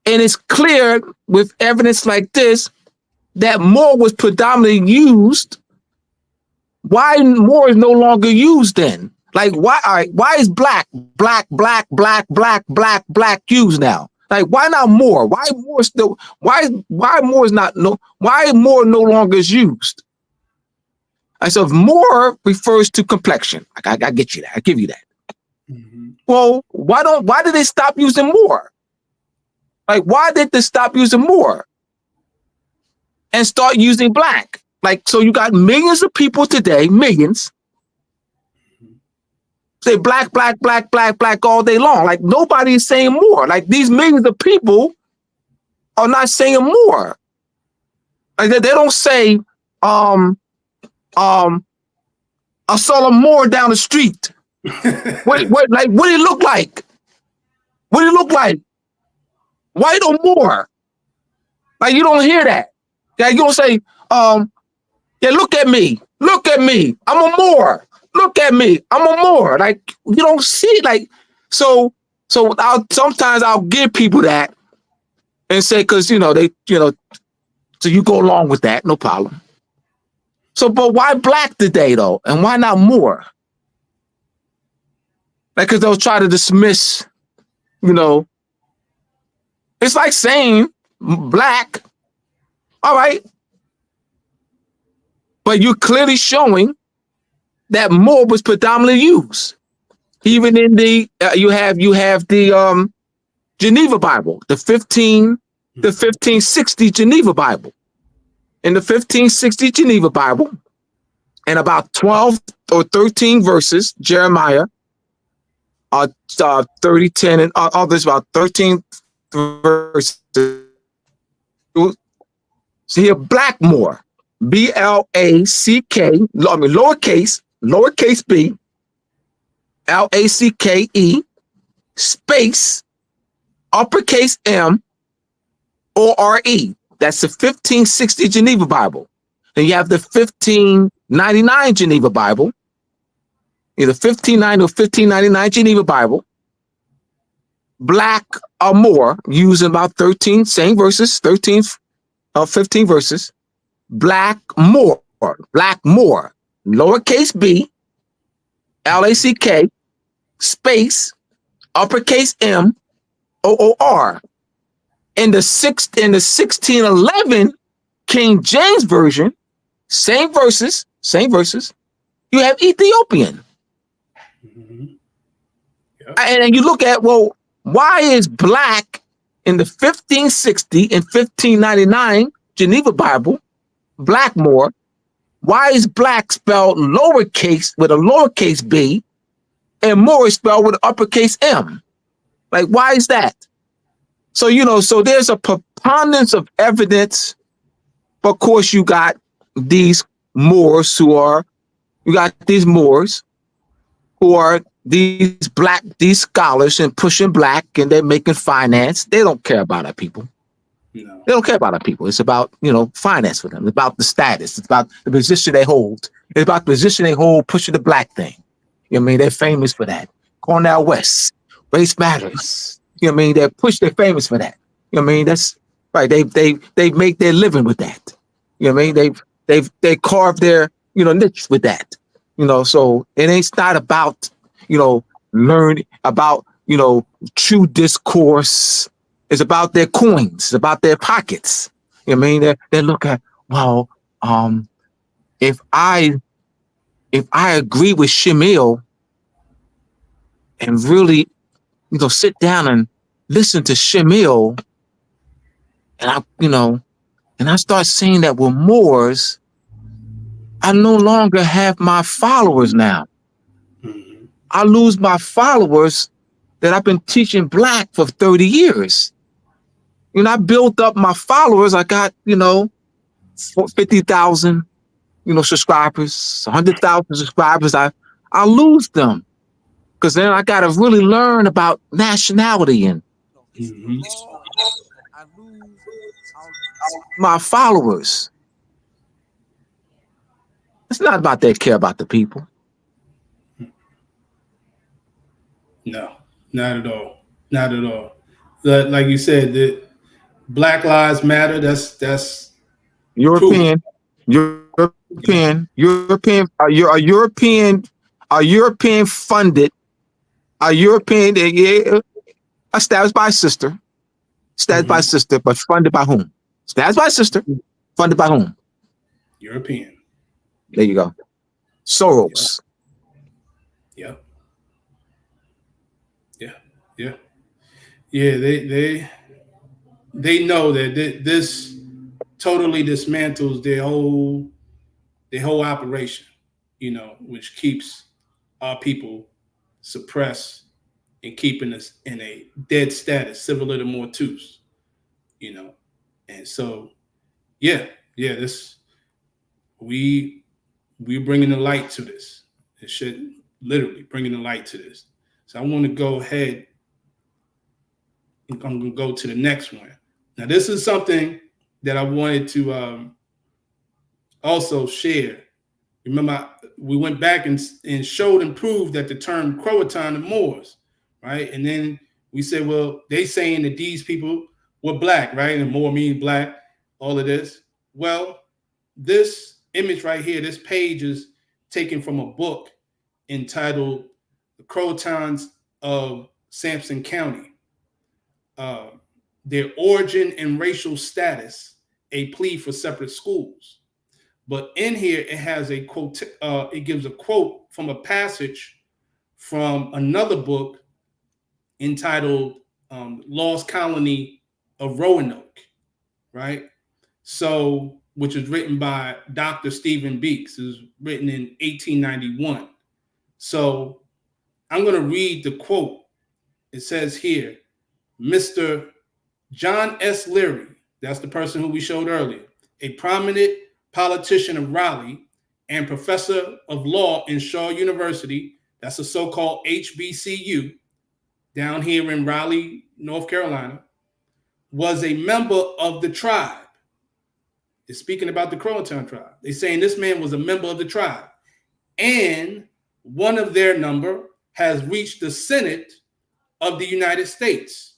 and it's clear with evidence like this that Moor was predominantly used, why Moor is no longer used then? Why? All right, why is black used now? Why not Moor? Why Moor still? Why Moor is not why Moor no longer is used? So if Moor refers to complexion, I get you that. I give you that. Mm-hmm. Well, why did they stop using Moor? Why did they stop using Moor and start using black? So you got millions of people today, millions, say black all day long. Nobody is saying Moor. These millions of people are not saying Moor. They don't say, I saw a Moor down the street. what did it look like? What did it look like? White or Moor? You don't hear that. You don't say, look at me. Look at me. I'm a Moor. Look at me. I'm a Moor. You don't see so sometimes I'll give people that and say, cause so you go along with that, no problem. So, but why black today though? And why not Moor? Cause they'll try to dismiss, it's like saying black. All right. But you're clearly showing that Moor was predominantly used. Even in the you have the Geneva Bible, the 1560 Geneva Bible. In the 1560 Geneva Bible, and about 12 or 13 verses, Jeremiah 30, 10, and others about 13 verses. So here, black Moor. B-L-A-C-K, lowercase b, L-A-C-K-E, space, uppercase M, O-R-E. That's the 1560 Geneva Bible. Then you have the 1599 Geneva Bible, either 1590 or 1599 Geneva Bible, black or more, using about 13, same verses, 13, 15 verses, black more, lowercase b, L-A-C-K, space, uppercase M, O-O-R. In the 1611 King James Version, same verses, you have Ethiopian. Mhm. Yep. And you look at, well, why is black in the 1560 and 1599 Geneva Bible, Blackmore, why is black spelled lowercase with a lowercase b and Moorish spelled with uppercase M? Like, why is that? So, so there's a preponderance of evidence. But of course, you got these Moors who are these scholars and pushing black, and they're making finance. They don't care about our people. No. They don't care about our people. It's about, finance for them. It's about the status. It's about the position they hold. It's about the position they hold pushing the black thing. You know what I mean? They're famous for that. Cornell West, race matters. You know what I mean? They're famous for that. You know what I mean? That's right. They make their living with that. You know what I mean? They carve their, niche with that. So it's not about, learning about, true discourse. It's about their coins. It's about their pockets. You know what I mean? They look at, well, if I agree with Shamil and really, sit down and listen to Shamil, and I start saying that we're Moors, I no longer have my followers now. Mhm. I lose my followers that I've been teaching black for 30 years. I built up my followers. I got, 50,000, subscribers, 100,000 subscribers. I lose them because then I got to really learn about nationality and Mhm. I lose my followers. It's not about they care about the people. No, not at all. Not at all. Like you said, that Black Lives Matter. That's European, European, European, a European funded, established by a sister, but funded by whom? Established by a sister, funded by whom? European. There you go. Soros. Yep. Yeah. They know that this totally dismantles their whole operation, which keeps our people suppressed and keeping us in a dead status, civiliter mortuus, and so this we're bringing the light to this. It should literally bringing the light to this. So I want to go ahead. I'm going to go to the next one. Now, this is something that I wanted to also share. Remember, we went back and showed and proved that the term Croatan and Moors, right? And then we said, well, they saying that these people were black, right? And Moor means black, all of this. Well, this image right here, this page is taken from a book entitled The Croatans of Sampson County. Their origin and racial status, a plea for separate schools. But in here, it has a quote. It gives a quote from a passage from another book entitled "Lost Colony of Roanoke," right? So, which is written by Dr. Stephen Beeks. It was written in 1891. So, I'm going to read the quote. It says here, Mr. John S. Leary, that's the person who we showed earlier, a prominent politician of Raleigh and professor of law in Shaw University, that's a so-called HBCU down here in Raleigh, North Carolina, was a member of the tribe. They're speaking about the Croatan tribe. They're saying this man was a member of the tribe and one of their number has reached the Senate of the United States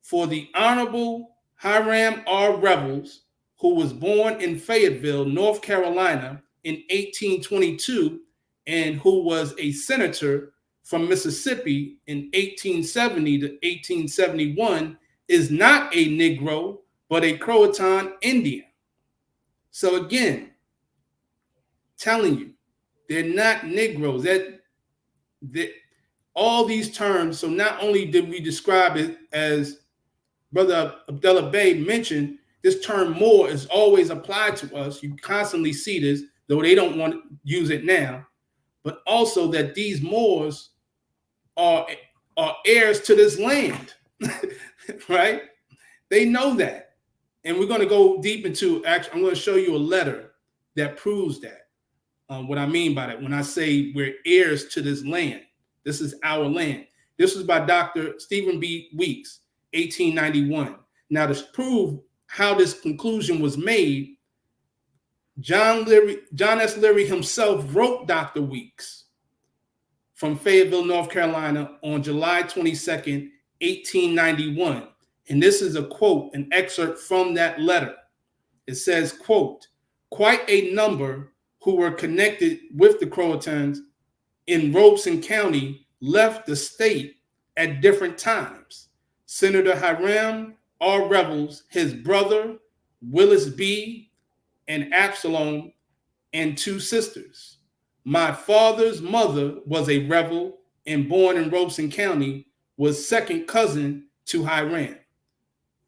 for the Honorable Hiram R. Revels, who was born in Fayetteville, North Carolina in 1822 and who was a senator from Mississippi in 1870 to 1871, is not a Negro, but a Croatan Indian. So again, telling you, they're not Negroes. That all these terms, so not only did we describe it as Brother Abdullah Bey mentioned, this term Moor is always applied to us. You constantly see this, though they don't want to use it now, but also that these Moors are heirs to this land, right? They know that. And we're going to go deep into, actually, I'm going to show you a letter that proves that. What I mean by that, when I say we're heirs to this land, this is our land. This was by Dr. Stephen B. Weeks, 1891. Now, to prove how this conclusion was made, John S. Leary himself wrote Dr. Weeks from Fayetteville, North Carolina on July 22nd, 1891. And this is a quote, an excerpt from that letter. It says, quote, "Quite a number who were connected with the Croatans in Robeson County left the state at different times. Senator Hiram R. Revels, his brother, Willis B., and Absalom, and 2 sisters. My father's mother was a Revel and born in Robeson County, was second cousin to Hiram."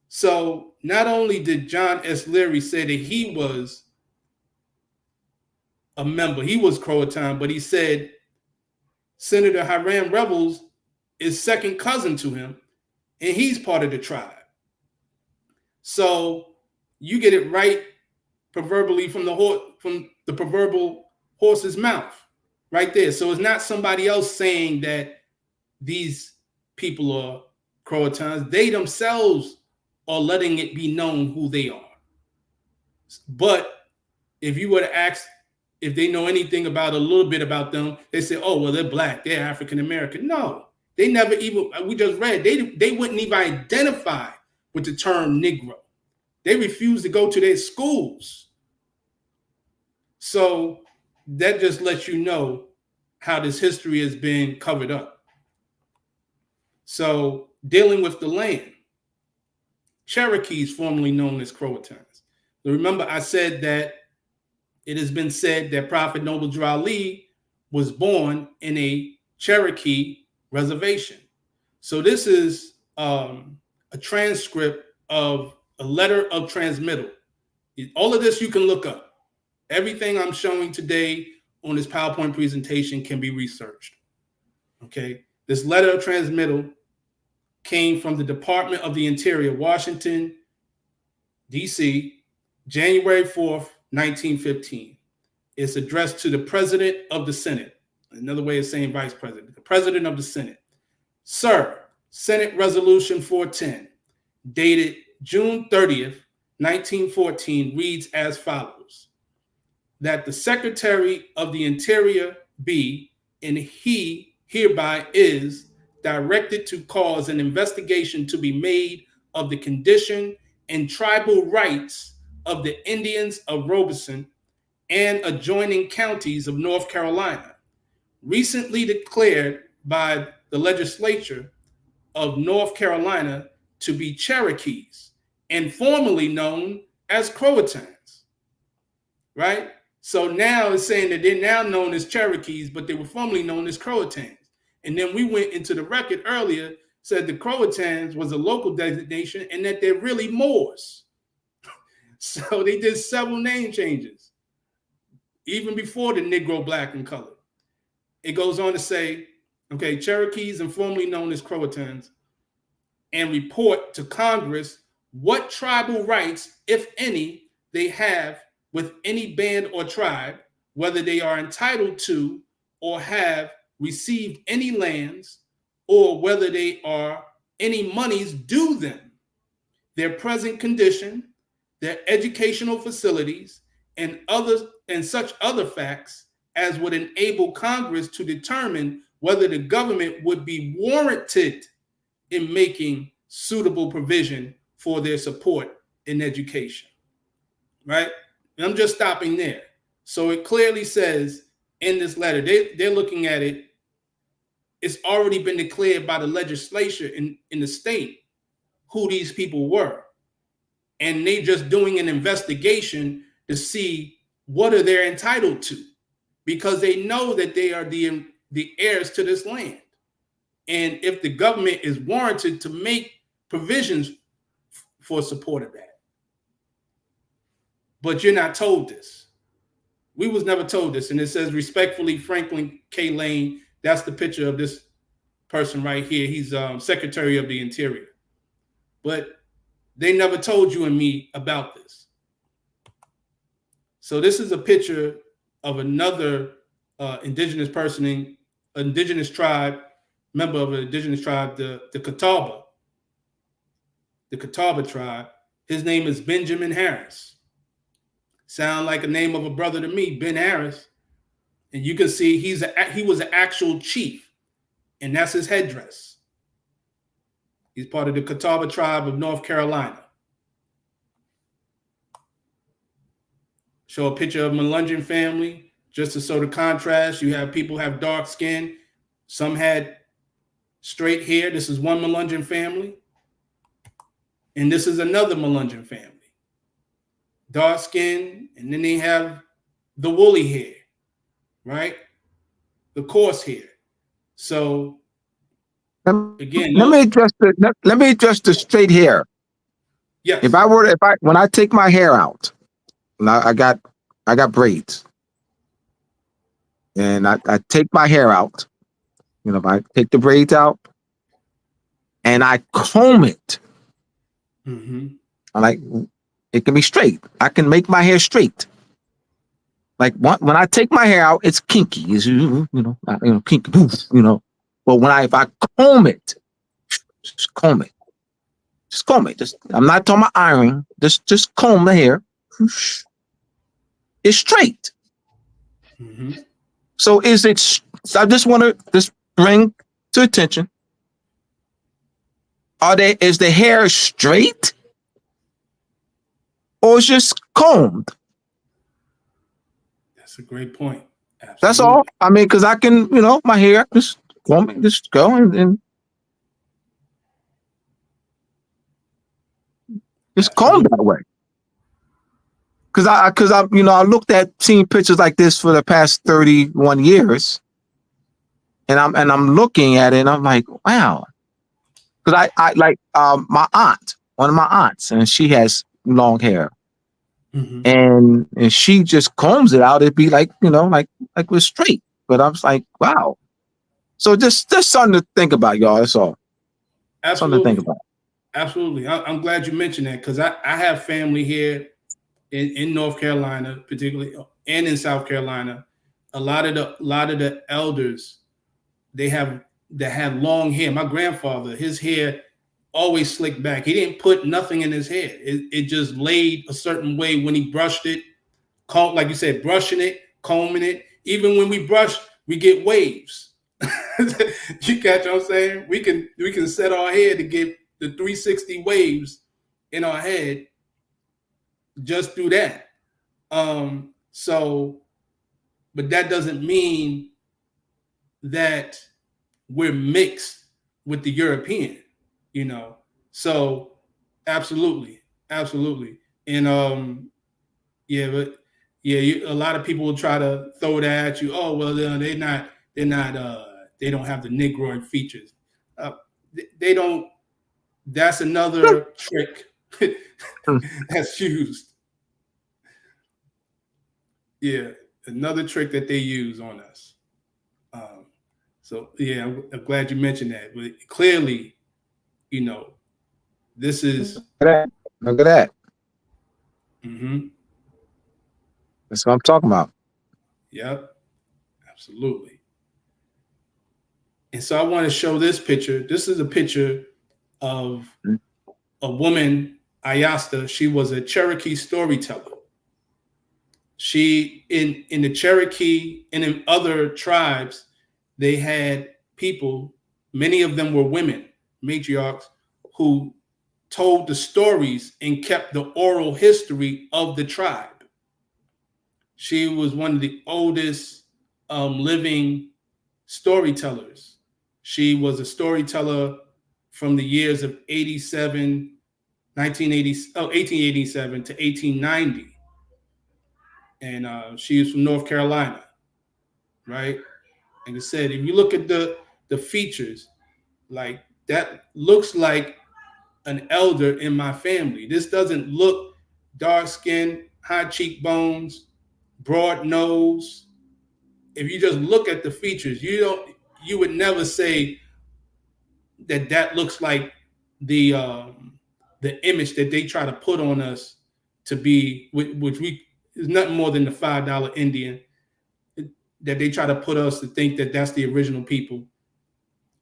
So not only did John S. Leary say that he was a member, he was Croatan, but he said Senator Hiram Revels is second cousin to him, and he's part of the tribe. So you get it right proverbially from the proverbial horse's mouth right there. So it's not somebody else saying that these people are Croatans. They themselves are letting it be known who they are. But if you were to ask if they know anything about a little bit about them, they say, oh, well, they're black, they're African American. No, they never even, we just read, they wouldn't even identify with the term Negro. They refuse to go to their schools. So that just lets you know how this history has been covered up. So dealing with the land, Cherokees, formerly known as Croatans. So remember, I said that it has been said that Prophet Noble Drew Ali was born in a Cherokee reservation. So this is a transcript of a letter of transmittal. All of this you can look up. Everything I'm showing today on this PowerPoint presentation can be researched. Okay, this letter of transmittal came from the Department of the Interior, Washington, D.C., January 4th, 1915. It's addressed to the President of the Senate. Another way of saying Vice President, the President of the Senate. Sir, Senate Resolution 410, dated June 30th, 1914, reads as follows: that the Secretary of the Interior be, and he hereby is, directed to cause an investigation to be made of the condition and tribal rights of the Indians of Robeson and adjoining counties of North Carolina, recently declared by the legislature of North Carolina to be Cherokees and formerly known as Croatans, right? So now it's saying that they're now known as Cherokees, but they were formerly known as Croatans. And then we went into the record earlier, said the Croatans was a local designation and that they're really Moors. So they did several name changes, even before the Negro, black, and color. It goes on to say, okay, Cherokees and formerly known as Croatans, and report to Congress what tribal rights, if any, they have with any band or tribe, whether they are entitled to or have received any lands, or whether they are any monies due them, their present condition, their educational facilities, and such other facts as would enable Congress to determine whether the government would be warranted in making suitable provision for their support in education, right? And I'm just stopping there. So it clearly says in this letter, they're looking at it, it's already been declared by the legislature in the state who these people were. And they just doing an investigation to see what are they entitled to, because they know that they are the heirs to this land. And if the government is warranted to make provisions for support of that. But you're not told this. We was never told this. And it says, respectfully, Franklin K. Lane. That's the picture of this person right here. He's Secretary of the Interior. But they never told you and me about this. So this is a picture of another indigenous person, indigenous tribe, member of an indigenous tribe, the Catawba tribe. His name is Benjamin Harris. Sound like a name of a brother to me, Ben Harris. And you can see he was an actual chief, and that's his headdress. He's part of the Catawba tribe of North Carolina. Show a picture of Melungeon family, just to show the contrast. You have people have dark skin. Some had straight hair. This is one Melungeon family. And this is another Melungeon family. Dark skin, and then they have the woolly hair, right? The coarse hair. So again, let me address the straight hair. yes. When I take my hair out, and I got braids, and I take my hair out, if I take the braids out and I comb it, it can be straight. I can make my hair straight. Like when I take my hair out, it's kinky, kinky, But if I comb it, just comb it. I'm not talking about iron. Just comb the hair. It's straight. So I just want to just bring to attention. Is the hair straight? Or it's just combed? That's a great point. Absolutely. That's all. I mean, because I can, my hair, just comb it, just go and just comb that way. Because I looked at seeing pictures like this for the past 31 years, and I'm looking at it and I'm like, wow. Because I like my aunt, one of my aunts, and she has long hair, and she just combs it out. It'd be like like it was straight. But I was like, wow. So just something to think about, y'all. That's all. Absolutely. Something to think about. Absolutely. I'm glad you mentioned that, because I have family here in North Carolina, particularly, and in South Carolina. A lot of the elders, they have long hair. My grandfather, his hair always slicked back. He didn't put nothing in his hair. It just laid a certain way when he brushed it. Like you said, brushing it, combing it. Even when we brush, we get waves. You catch what I'm saying? We can set our hair to get the 360 waves in our head just through that. But that doesn't mean that we're mixed with the European, So absolutely. And a lot of people will try to throw that at you. Oh, well, they don't have the Negroid features. They don't. That's another trick that's used. Yeah, another trick that they use on us. I'm glad you mentioned that. But clearly, this is. Look at that. That's what I'm talking about. Yep, absolutely. And so I want to show this picture. This is a picture of a woman, Ayasta. She was a Cherokee storyteller. She in the Cherokee and in other tribes, they had people, many of them were women, matriarchs, who told the stories and kept the oral history of the tribe. She was one of the oldest living storytellers. She was a storyteller from the years of 1887 to 1890. And she is from North Carolina, right? And it said, if you look at the features, like that looks like an elder in my family. This doesn't look dark skin, high cheekbones, broad nose. If you just look at the features, you would never say that looks like the image that they try to put on us to be, which is nothing more than the $5 Indian that they try to put us to think that that's the original people.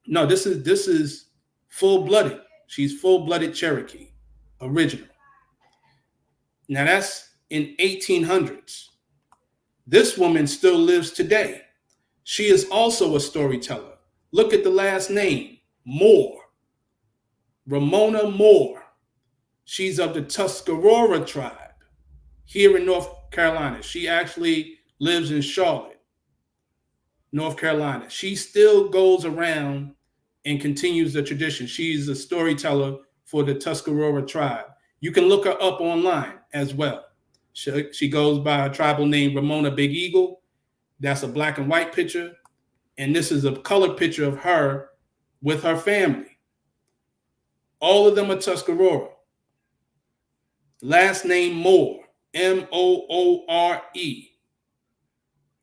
No, this is full-blooded. She's full-blooded Cherokee, original. Now that's in 1800s. This woman still lives today. She is also a storyteller. Look at the last name, Moore. Ramona Moore. She's of the Tuscarora tribe here in North Carolina. She actually lives in Charlotte, North Carolina. She still goes around and continues the tradition. She's a storyteller for the Tuscarora tribe. You can look her up online as well. She goes by a tribal name, Ramona Big Eagle. That's a black and white picture. And this is a color picture of her with her family. All of them are Tuscarora. Last name Moore, Moore.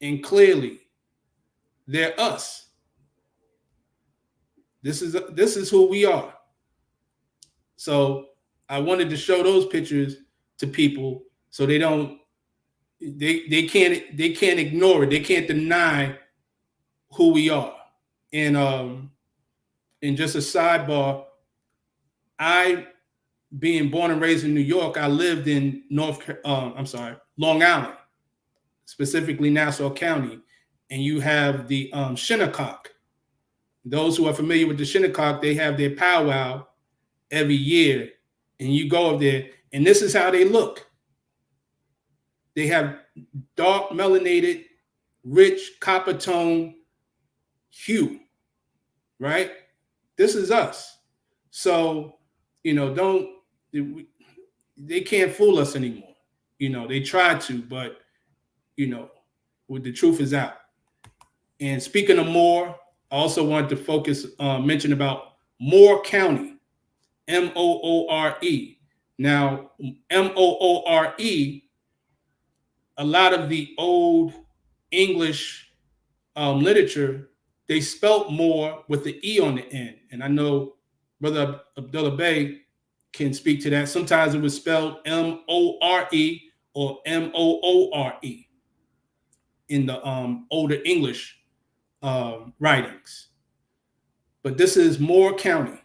And clearly, they're us. This is who we are. So I wanted to show those pictures to people so they can't ignore it. They can't deny who we are. And just a sidebar, being born and raised in New York, I lived in Long Island, specifically Nassau County, and you have the Shinnecock. Those who are familiar with the Shinnecock, they have their powwow every year, and you go up there, and this is how they look. They have dark, melanated, rich, copper tone hue, right? This is us. So, they can't fool us anymore. They try to, but, the truth is out. And speaking of Moore, I also wanted to mention about Moore County, Moore. Now, Moore, a lot of the old English literature, they spelt Moore with the E on the end. And I know Brother Abdullah Bey can speak to that. Sometimes it was spelled M-O-R-E or M-O-O-R-E in the older English writings. But this is Moore County,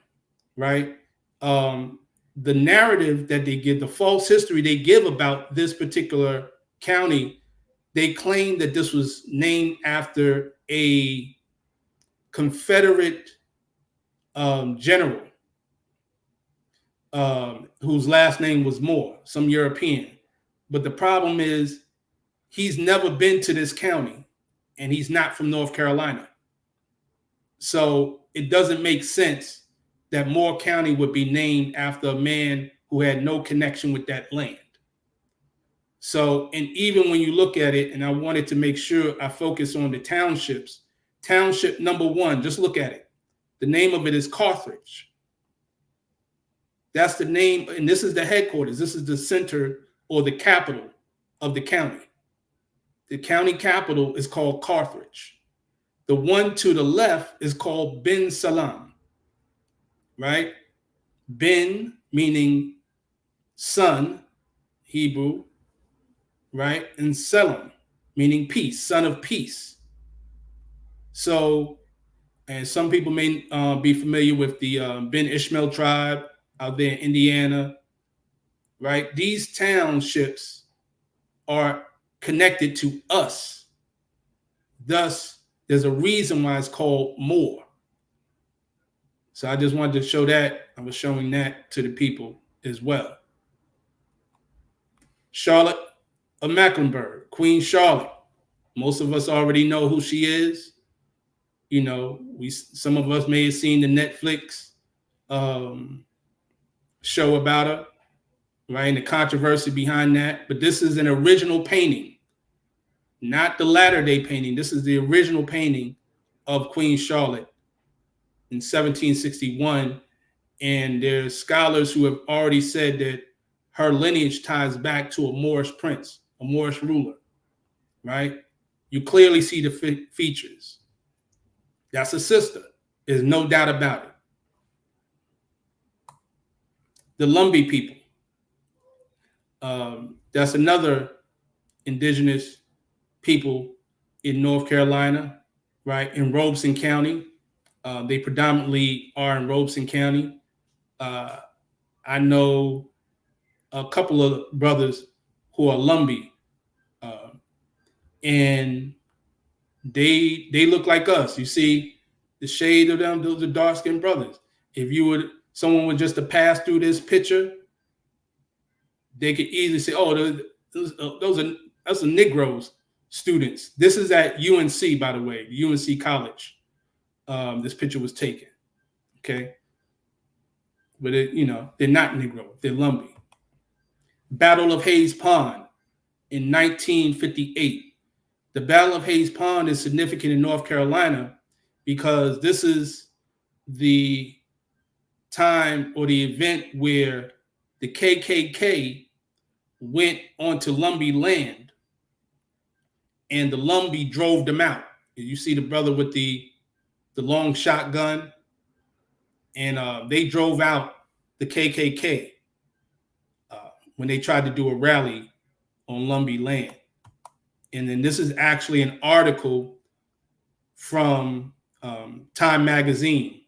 right? The narrative that they give, the false history they give about this particular county, they claim that this was named after a Confederate general whose last name was Moore, some European. But the problem is he's never been to this county and he's not from North Carolina. So it doesn't make sense that Moore County would be named after a man who had no connection with that land. So, and even when you look at it, and I wanted to make sure I focus on the townships, township number 1, just look at it. The name of it is Carthage. That's the name, and this is the headquarters. This is the center or the capital of the county. The county capital is called Carthage. The one to the left is called Ben Salam, right? Ben meaning son, Hebrew, right? And Selam meaning peace, son of peace. So, and some people may be familiar with the Ben Ishmael tribe out there in Indiana, right? These townships are connected to us. Thus, there's a reason why it's called Moor. So I just wanted to show that. I was showing that to the people as well. Charlotte of Mecklenburg, Queen Charlotte. Most of us already know who she is. You know, some of us may have seen the Netflix show about her, right? And the controversy behind that. But this is an original painting, not the latter-day painting. This is the original painting of Queen Charlotte in 1761. And there's scholars who have already said that her lineage ties back to a Moorish prince, a Moorish ruler, right? You clearly see the features. That's a sister. There's no doubt about it. The Lumbee people. That's another indigenous people in North Carolina, right? In Robeson County. They predominantly are in Robeson County. I know a couple of brothers who are Lumbee, and they look like us. You see the shade of them; those are dark-skinned brothers. If someone would just to pass through this picture, they could easily say, "Oh, those are Negroes students." This is at UNC, by the way, UNC College. This picture was taken. Okay, but they're not Negro; they're Lumbee. Battle of Hayes Pond in 1958. The Battle of Hayes Pond is significant in North Carolina because this is the time or the event where the KKK went onto Lumbee land and the Lumbee drove them out. You see the brother with the long shotgun, and they drove out the KKK when they tried to do a rally on Lumbee land. And then this is actually an article from Time Magazine,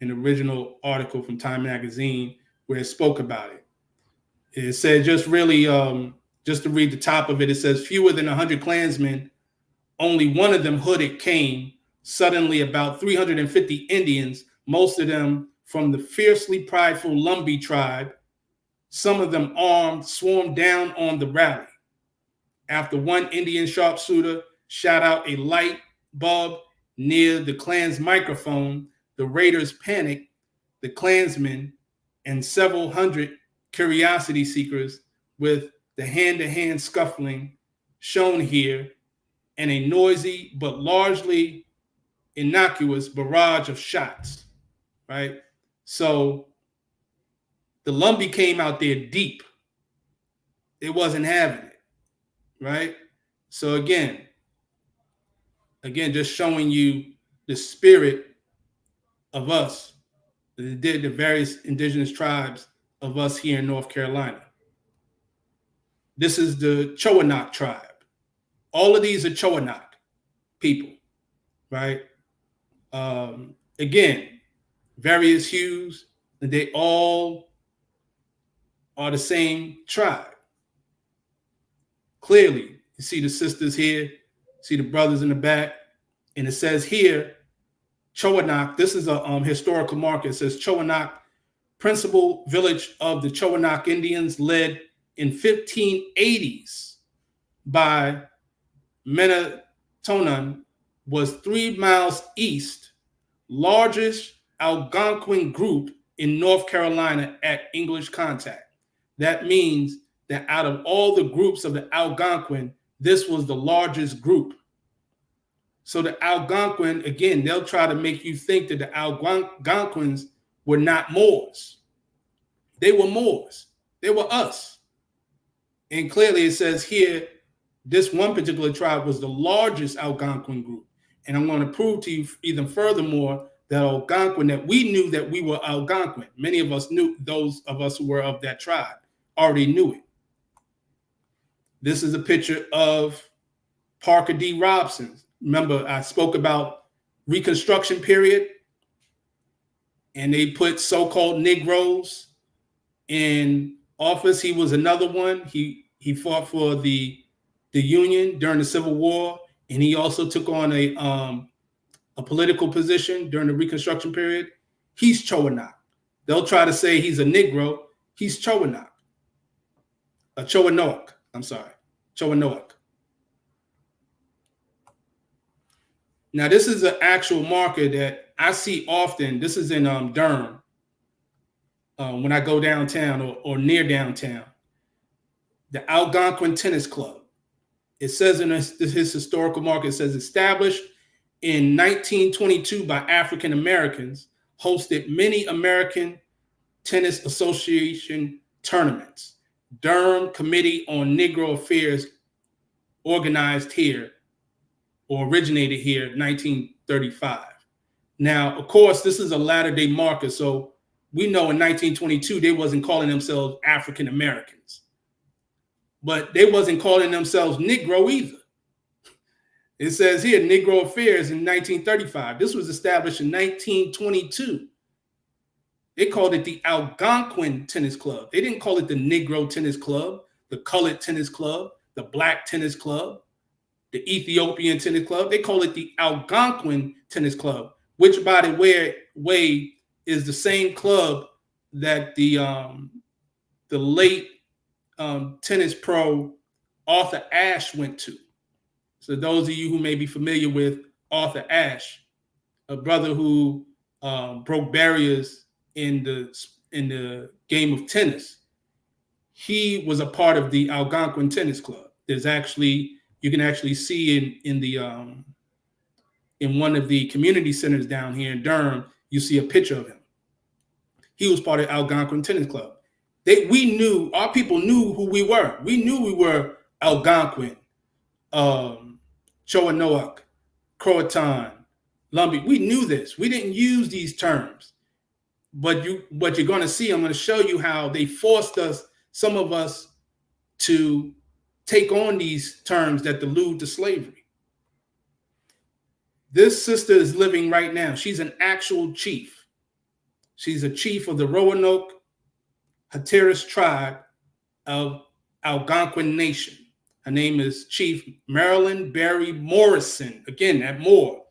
an original article from Time Magazine where it spoke about it. It said just to read the top of it, it says fewer than 100 Klansmen, only one of them hooded, came suddenly about 350 Indians, most of them from the fiercely prideful Lumbee tribe, some of them armed, swarmed down on the rally. After one Indian sharpshooter shot out a light bulb near the Klan's microphone, the raiders panicked. The Klansmen and several hundred curiosity seekers, with the hand-to-hand scuffling shown here, and a noisy but largely innocuous barrage of shots, right? So the Lumbee came out there deep. It wasn't having it. Right? So again, just showing you the spirit of us, the various indigenous tribes of us here in North Carolina. This is the Chowanok tribe. All of these are Chowanok people, right? Again, various hues, and they all are the same tribe. Clearly, you see the sisters here, see the brothers in the back, and it says here, Chowanok, this is a historical marker. It says Chowanok, principal village of the Chowanok Indians, led in 1580s by Menatonan, was 3 miles east, largest Algonquin group in North Carolina at English contact. That means that out of all the groups of the Algonquin, this was the largest group. So the Algonquin, again, they'll try to make you think that the Algonquins were not Moors. They were Moors. They were us. And clearly it says here, this one particular tribe was the largest Algonquin group. And I'm going to prove to you even furthermore that Algonquin, that we knew that we were Algonquin. Many of us knew, those of us who were of that tribe already knew it. This is a picture of Parker D. Robson. Remember, I spoke about Reconstruction period, and they put so-called Negroes in office. He was another one. He fought for the the Union during the Civil War, and he also took on a political position during the Reconstruction period. He's Chowanok. They'll try to say he's a Negro. He's Chowanok. Chowanoak. I'm sorry. Chowanoak. Now, this is an actual marker that I see often. This is in Durham when I go downtown or near downtown. The Algonquin Tennis Club. It says in his historical marker, it says established in 1922 by African Americans, hosted many American Tennis Association tournaments. Durham Committee on Negro Affairs organized here or originated here in 1935. Now, of course, this is a latter-day marker, so we know in 1922 they wasn't calling themselves African Americans, but they wasn't calling themselves Negro either. It says here, Negro Affairs in 1935. This was established in 1922. They called it the Algonquin Tennis Club. They didn't call it the Negro Tennis Club, the Colored Tennis Club, the Black Tennis Club, the Ethiopian Tennis Club. They call it the Algonquin Tennis Club, which, by the way, is the same club that the late tennis pro Arthur Ashe went to. So those of you who may be familiar with Arthur Ashe, a brother who broke barriers in the game of tennis, he was a part of the Algonquin Tennis Club. There's actually, you can actually see in one of the community centers down here in Durham, you see a picture of him. He was part of Algonquin Tennis Club. Our people knew who we were. We knew we were Algonquin, Chowanoak, Croatan, Lumbee. We knew this. We didn't use these terms. But what you're going to see, I'm going to show you how they forced us, some of us, to take on these terms that allude to slavery. This sister is living right now. She's an actual chief. She's a chief of the Roanoke Hatteras tribe of Algonquin Nation. Her name is Chief Marilyn Berry Morrison. Again, that Moore.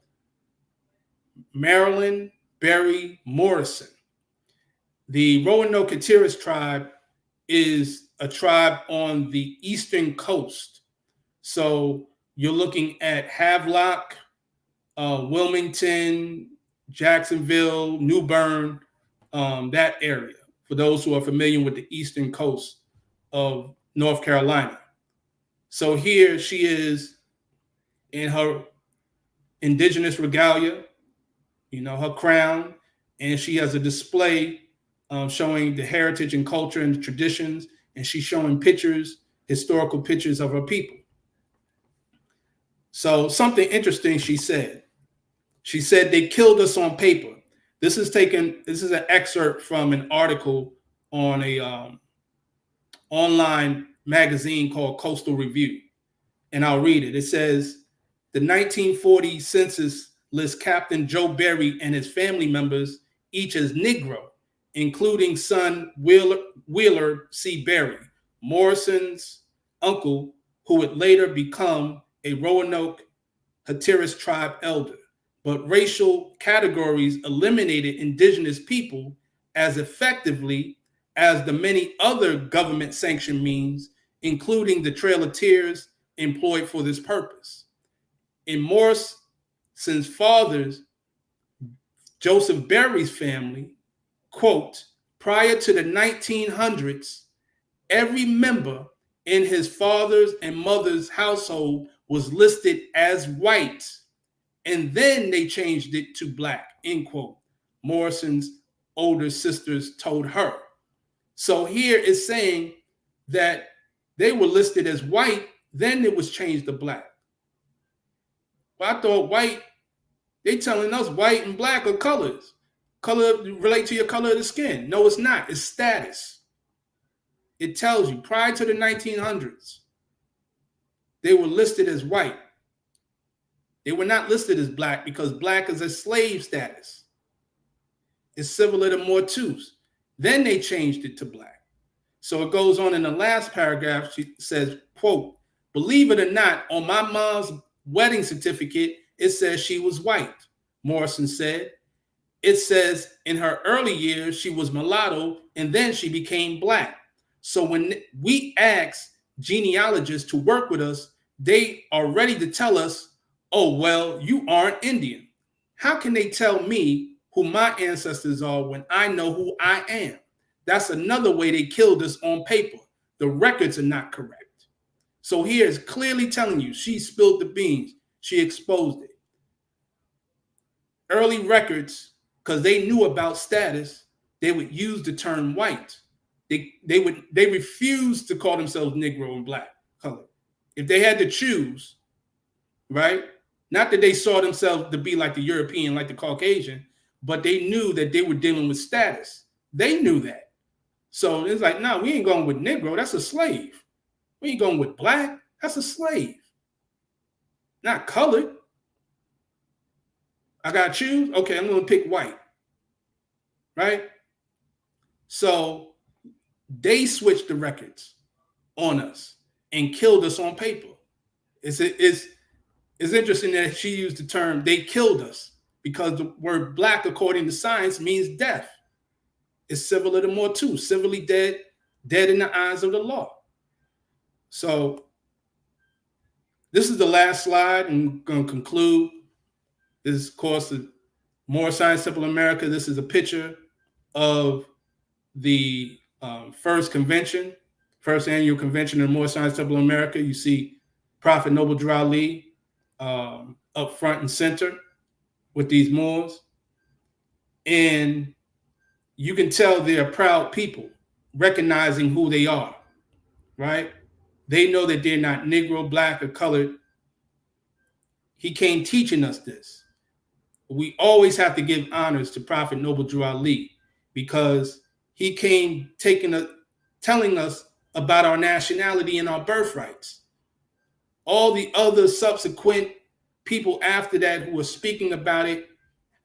Marilyn Berry Morrison. The Roanoke Hatteras tribe is a tribe on the eastern coast. So you're looking at Havelock, Wilmington, Jacksonville, New Bern, that area, for those who are familiar with the eastern coast of North Carolina. So here she is in her indigenous regalia, her crown, and she has a display showing the heritage and culture and the traditions, and she's showing pictures, historical pictures of her people. So something interesting she said. She said they killed us on paper. This is an excerpt from an article on a online magazine called Coastal Review, and I'll read it. It says, the 1940 census lists Captain Joe Berry and his family members each as Negro, including son Wheeler C. Berry, Morrison's uncle, who would later become a Roanoke Hatteras tribe elder. But racial categories eliminated indigenous people as effectively as the many other government-sanctioned means, including the Trail of Tears employed for this purpose. In Morrison's father's, Joseph Berry's family, quote, prior to the 1900s, every member in his father's and mother's household was listed as white, and then they changed it to black, end quote. Morrison's older sisters told her. So here it's saying that they were listed as white, then it was changed to black. Well, I thought white, they telling us white and black are colors. Color relate to your color of the skin. No, it's not. It's status. It tells you prior to the 1900s, they were listed as white. They were not listed as black because black is a slave status. It's similar to Mortus. Then they changed it to black. So it goes on in the last paragraph, she says, quote, Believe it or not, on my mom's wedding certificate, it says she was white, Morrison said. It says in her early years, she was mulatto, and then she became black. So when we ask genealogists to work with us, they are ready to tell us, oh, well, you aren't Indian. How can they tell me who my ancestors are when I know who I am? That's another way they killed us on paper. The records are not correct. So here is clearly telling you she spilled the beans. She exposed it. Early records, because they knew about status, they would use the term white. They refused to call themselves Negro and black color. If they had to choose, right? Not that they saw themselves to be like the European, like the Caucasian, but they knew that they were dealing with status. They knew that. So it's like, no, we ain't going with Negro. That's a slave. We ain't going with black. That's a slave. Not colored. I got to choose. Okay, I'm going to pick white. Right? So they switched the records on us and killed us on paper. It's interesting that she used the term they killed us because the word black, according to science, means death. It's civil de mortu, civilly dead, dead in the eyes of the law. So this is the last slide. I'm going to conclude. This is, of course, the More Science Simple America. This is a picture of the first annual convention of More Science Simple America. You see Prophet Noble Drew Ali up front and center with these Moors. And you can tell they're proud people, recognizing who they are, right? They know that they're not Negro, black, or colored. He came teaching us this. We always have to give honors to Prophet Noble Drew Ali because he came telling us about our nationality and our birthrights. All the other subsequent people after that who were speaking about it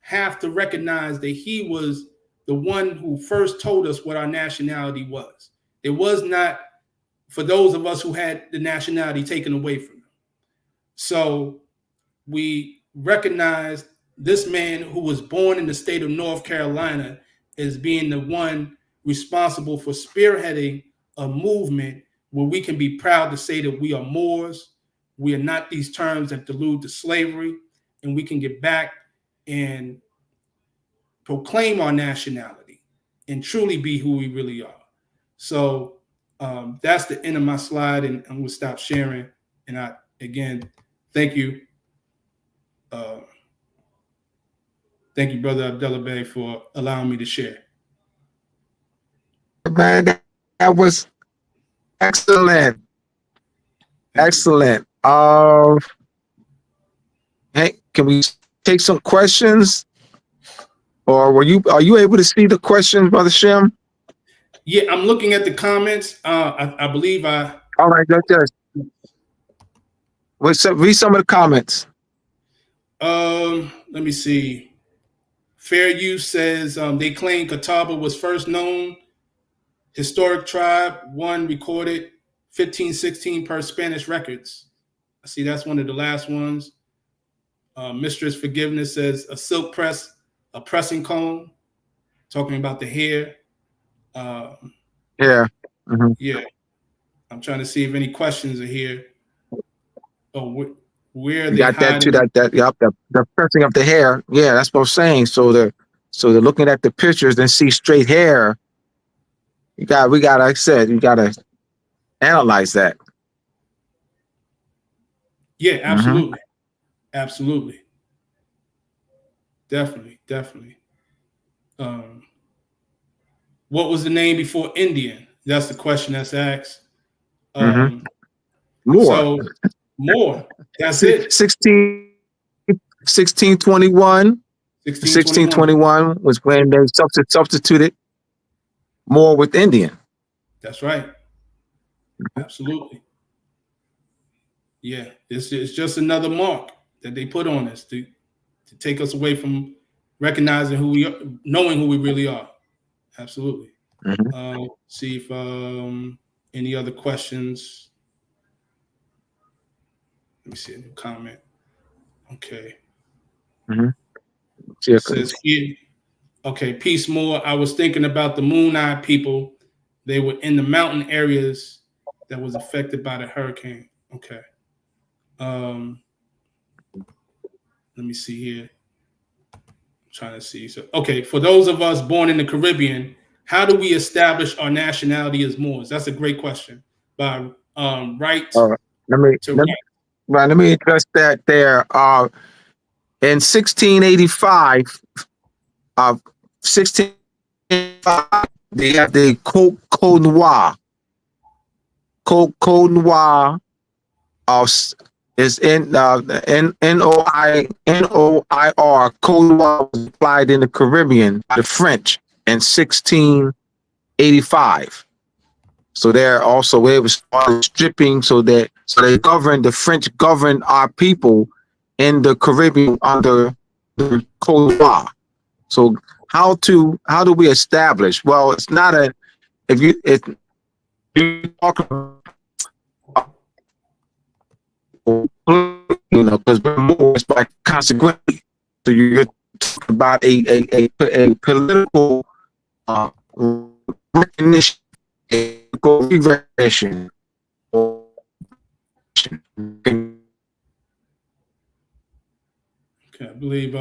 have to recognize that he was the one who first told us what our nationality was. It was not for those of us who had the nationality taken away from them. So we recognize this man who was born in the state of North Carolina as being the one responsible for spearheading a movement where we can be proud to say that we are Moors. We are not these terms that delude to slavery, and we can get back and proclaim our nationality and truly be who we really are. So that's the end of my slide, and I'm going to stop sharing. And I, again, thank you. Thank you, Brother Abdullah Bey, for allowing me to share. Man, that was excellent. Excellent. Hey, can we take some questions? Or are you able to see the questions, Brother Shem? Yeah, I'm looking at the comments. I believe I. All right, just read some of the comments. Let me see. Fair Use says they claim Catawba was first known historic tribe, one recorded 1516 per Spanish records. I see that's one of the last ones. Mistress Forgiveness says a silk press, a pressing comb, talking about the hair. Yeah. Mm-hmm. Yeah. I'm trying to see if any questions are here. Oh, where are they got hiding? The pressing of the hair. Yeah, that's what I'm saying. So they're looking at the pictures and see straight hair. We got, like I said, you gotta analyze that. Yeah, absolutely. Mm-hmm. Absolutely. Definitely. What was the name before Indian? That's the question that's asked. More. So more. That's it. 1621 was when they substituted more with Indian. That's right. Absolutely. Yeah, it's just another mark that they put on us to take us away from recognizing who we are, knowing who we really are. Absolutely. Mm-hmm. See if any other questions. me see a new comment. Okay. Mm-hmm. It says here, okay, peace more. I was thinking about the Moon-eyed people. They were in the mountain areas that was affected by the hurricane. Okay. Let me see here. I'm trying to see. So, okay, for those of us born in the Caribbean, how do we establish our nationality as Moors? That's a great question. By right Let me let me address that there. In 1685, 1685, they have the Code Noir. Code Noir is Noir. Code Noir was applied in the Caribbean by the French in 1685. So there also it was stripping, so they governed, the French governed our people in the Caribbean under the Code Noir. So how do we establish? Well, it's not a if you talk about, because we're Moors by consequently. So you're talking about a political recognition, a political recognition. Okay, I believe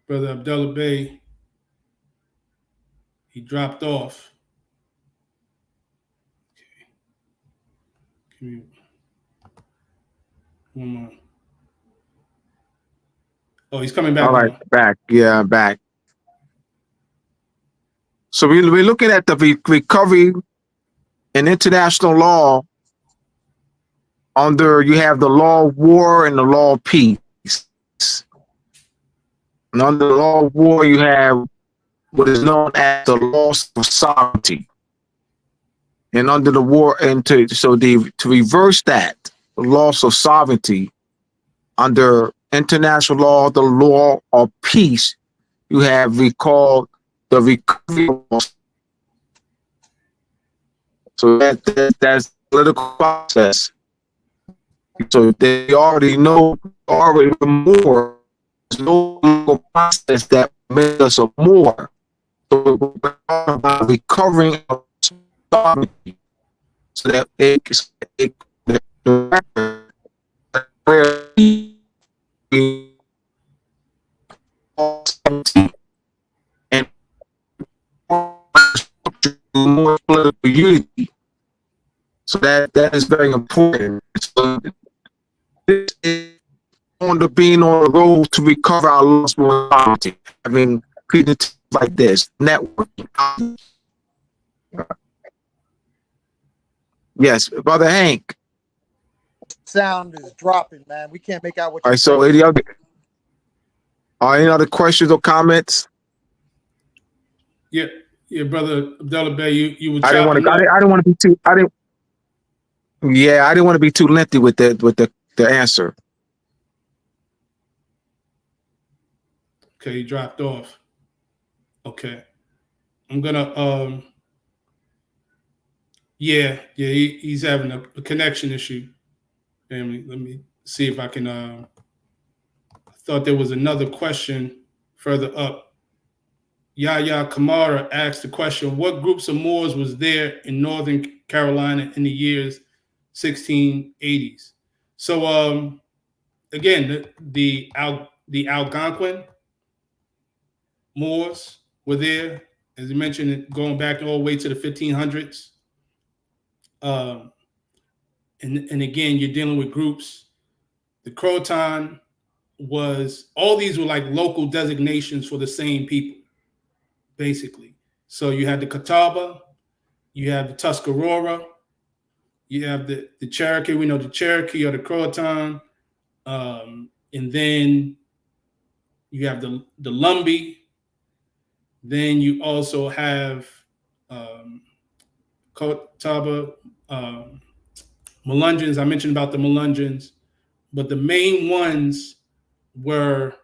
Brother Abdullah Bey, he dropped off. Okay. Give me one more. Oh, he's coming back. All right, back. Yeah, back. So we're looking at the recovery in international law. You have the law of war and the law of peace. And under the law of war, you have what is known as the loss of sovereignty. And under the war, to reverse that, the loss of sovereignty, under international law, the law of peace, you have recalled the recovery law. So that's the political process. So they already know, more. There's no legal process that makes us a Moor. So we're about recovering our sovereignty, so that and more political unity. So that is very important. So this is being on the road to recover our lost sovereignty. Having presentation like this, networking. Yes, Brother Hank. Sound is dropping, man. We can't make out what All you're right, so saying. any other questions or comments? Yeah, Brother Abdullah Bey, you were. I didn't want to be too. I didn't want to be too lengthy with the answer. Okay, he dropped off. Okay, I'm gonna. He's having a connection issue. Family, let me see if I can. I thought there was another question further up. Yahya Kamara asked the question: what groups of Moors was there in Northern Carolina in the years 1680s? So, again, the Algonquin Moors were there, as you mentioned, going back all the way to the 1500s. And again, you're dealing with groups. The Croatan all these were like local designations for the same people, basically. So you had the Catawba, you have the Tuscarora, you have the Cherokee. We know the Cherokee or the Croatan, and then you have the Lumbee. Then you also have Catawba, Melungeons. I mentioned about the Melungeons, but the main ones were,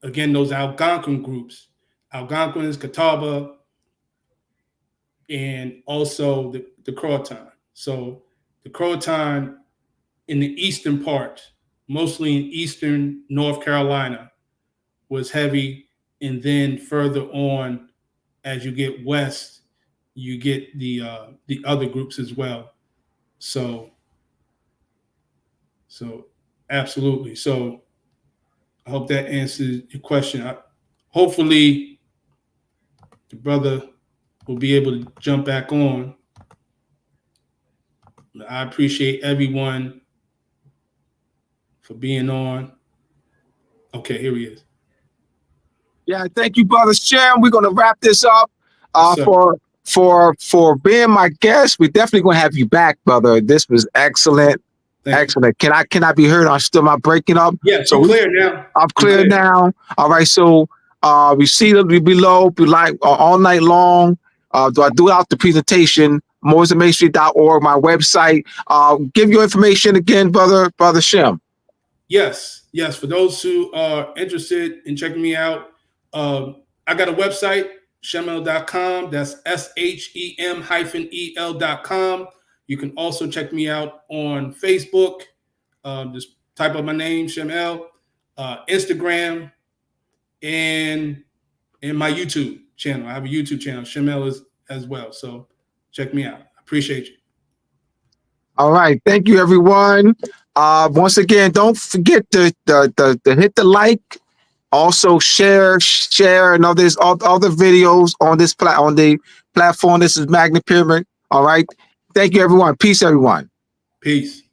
again, those Algonquin groups, Algonquins, Catawba, and also the Croatan. So the Croatan in the eastern part, mostly in eastern North Carolina, was heavy. And then further on, as you get west, you get the other groups as well. So absolutely. So I hope that answers your question. Hopefully the brother will be able to jump back on. I appreciate everyone for being on. Okay, here he is. Yeah, thank you, Brother Shem. We're gonna wrap this up. Yes, For being my guest. We're definitely gonna have you back, brother. This was excellent. Excellent. Can I be heard? I'm still not breaking up. Yeah, so clear now. I'm clear now. All right. So we see them below, be like all night long. Throughout the presentation, mooresandmasonry.org, my website. Give your information again, brother Shem. Yes. For those who are interested in checking me out, I got a website, shemel.com. That's SHEM-EL.com. You can also check me out on Facebook. Just type up my name, Shemel, Instagram, and my YouTube channel. I have a YouTube channel, Shemel as well. So check me out. I appreciate you. All right. Thank you, everyone. Once again, don't forget to hit the like. Also share and all other videos on the platform. This is Magna Pyramid. All right. Thank you, everyone. Peace, everyone. Peace.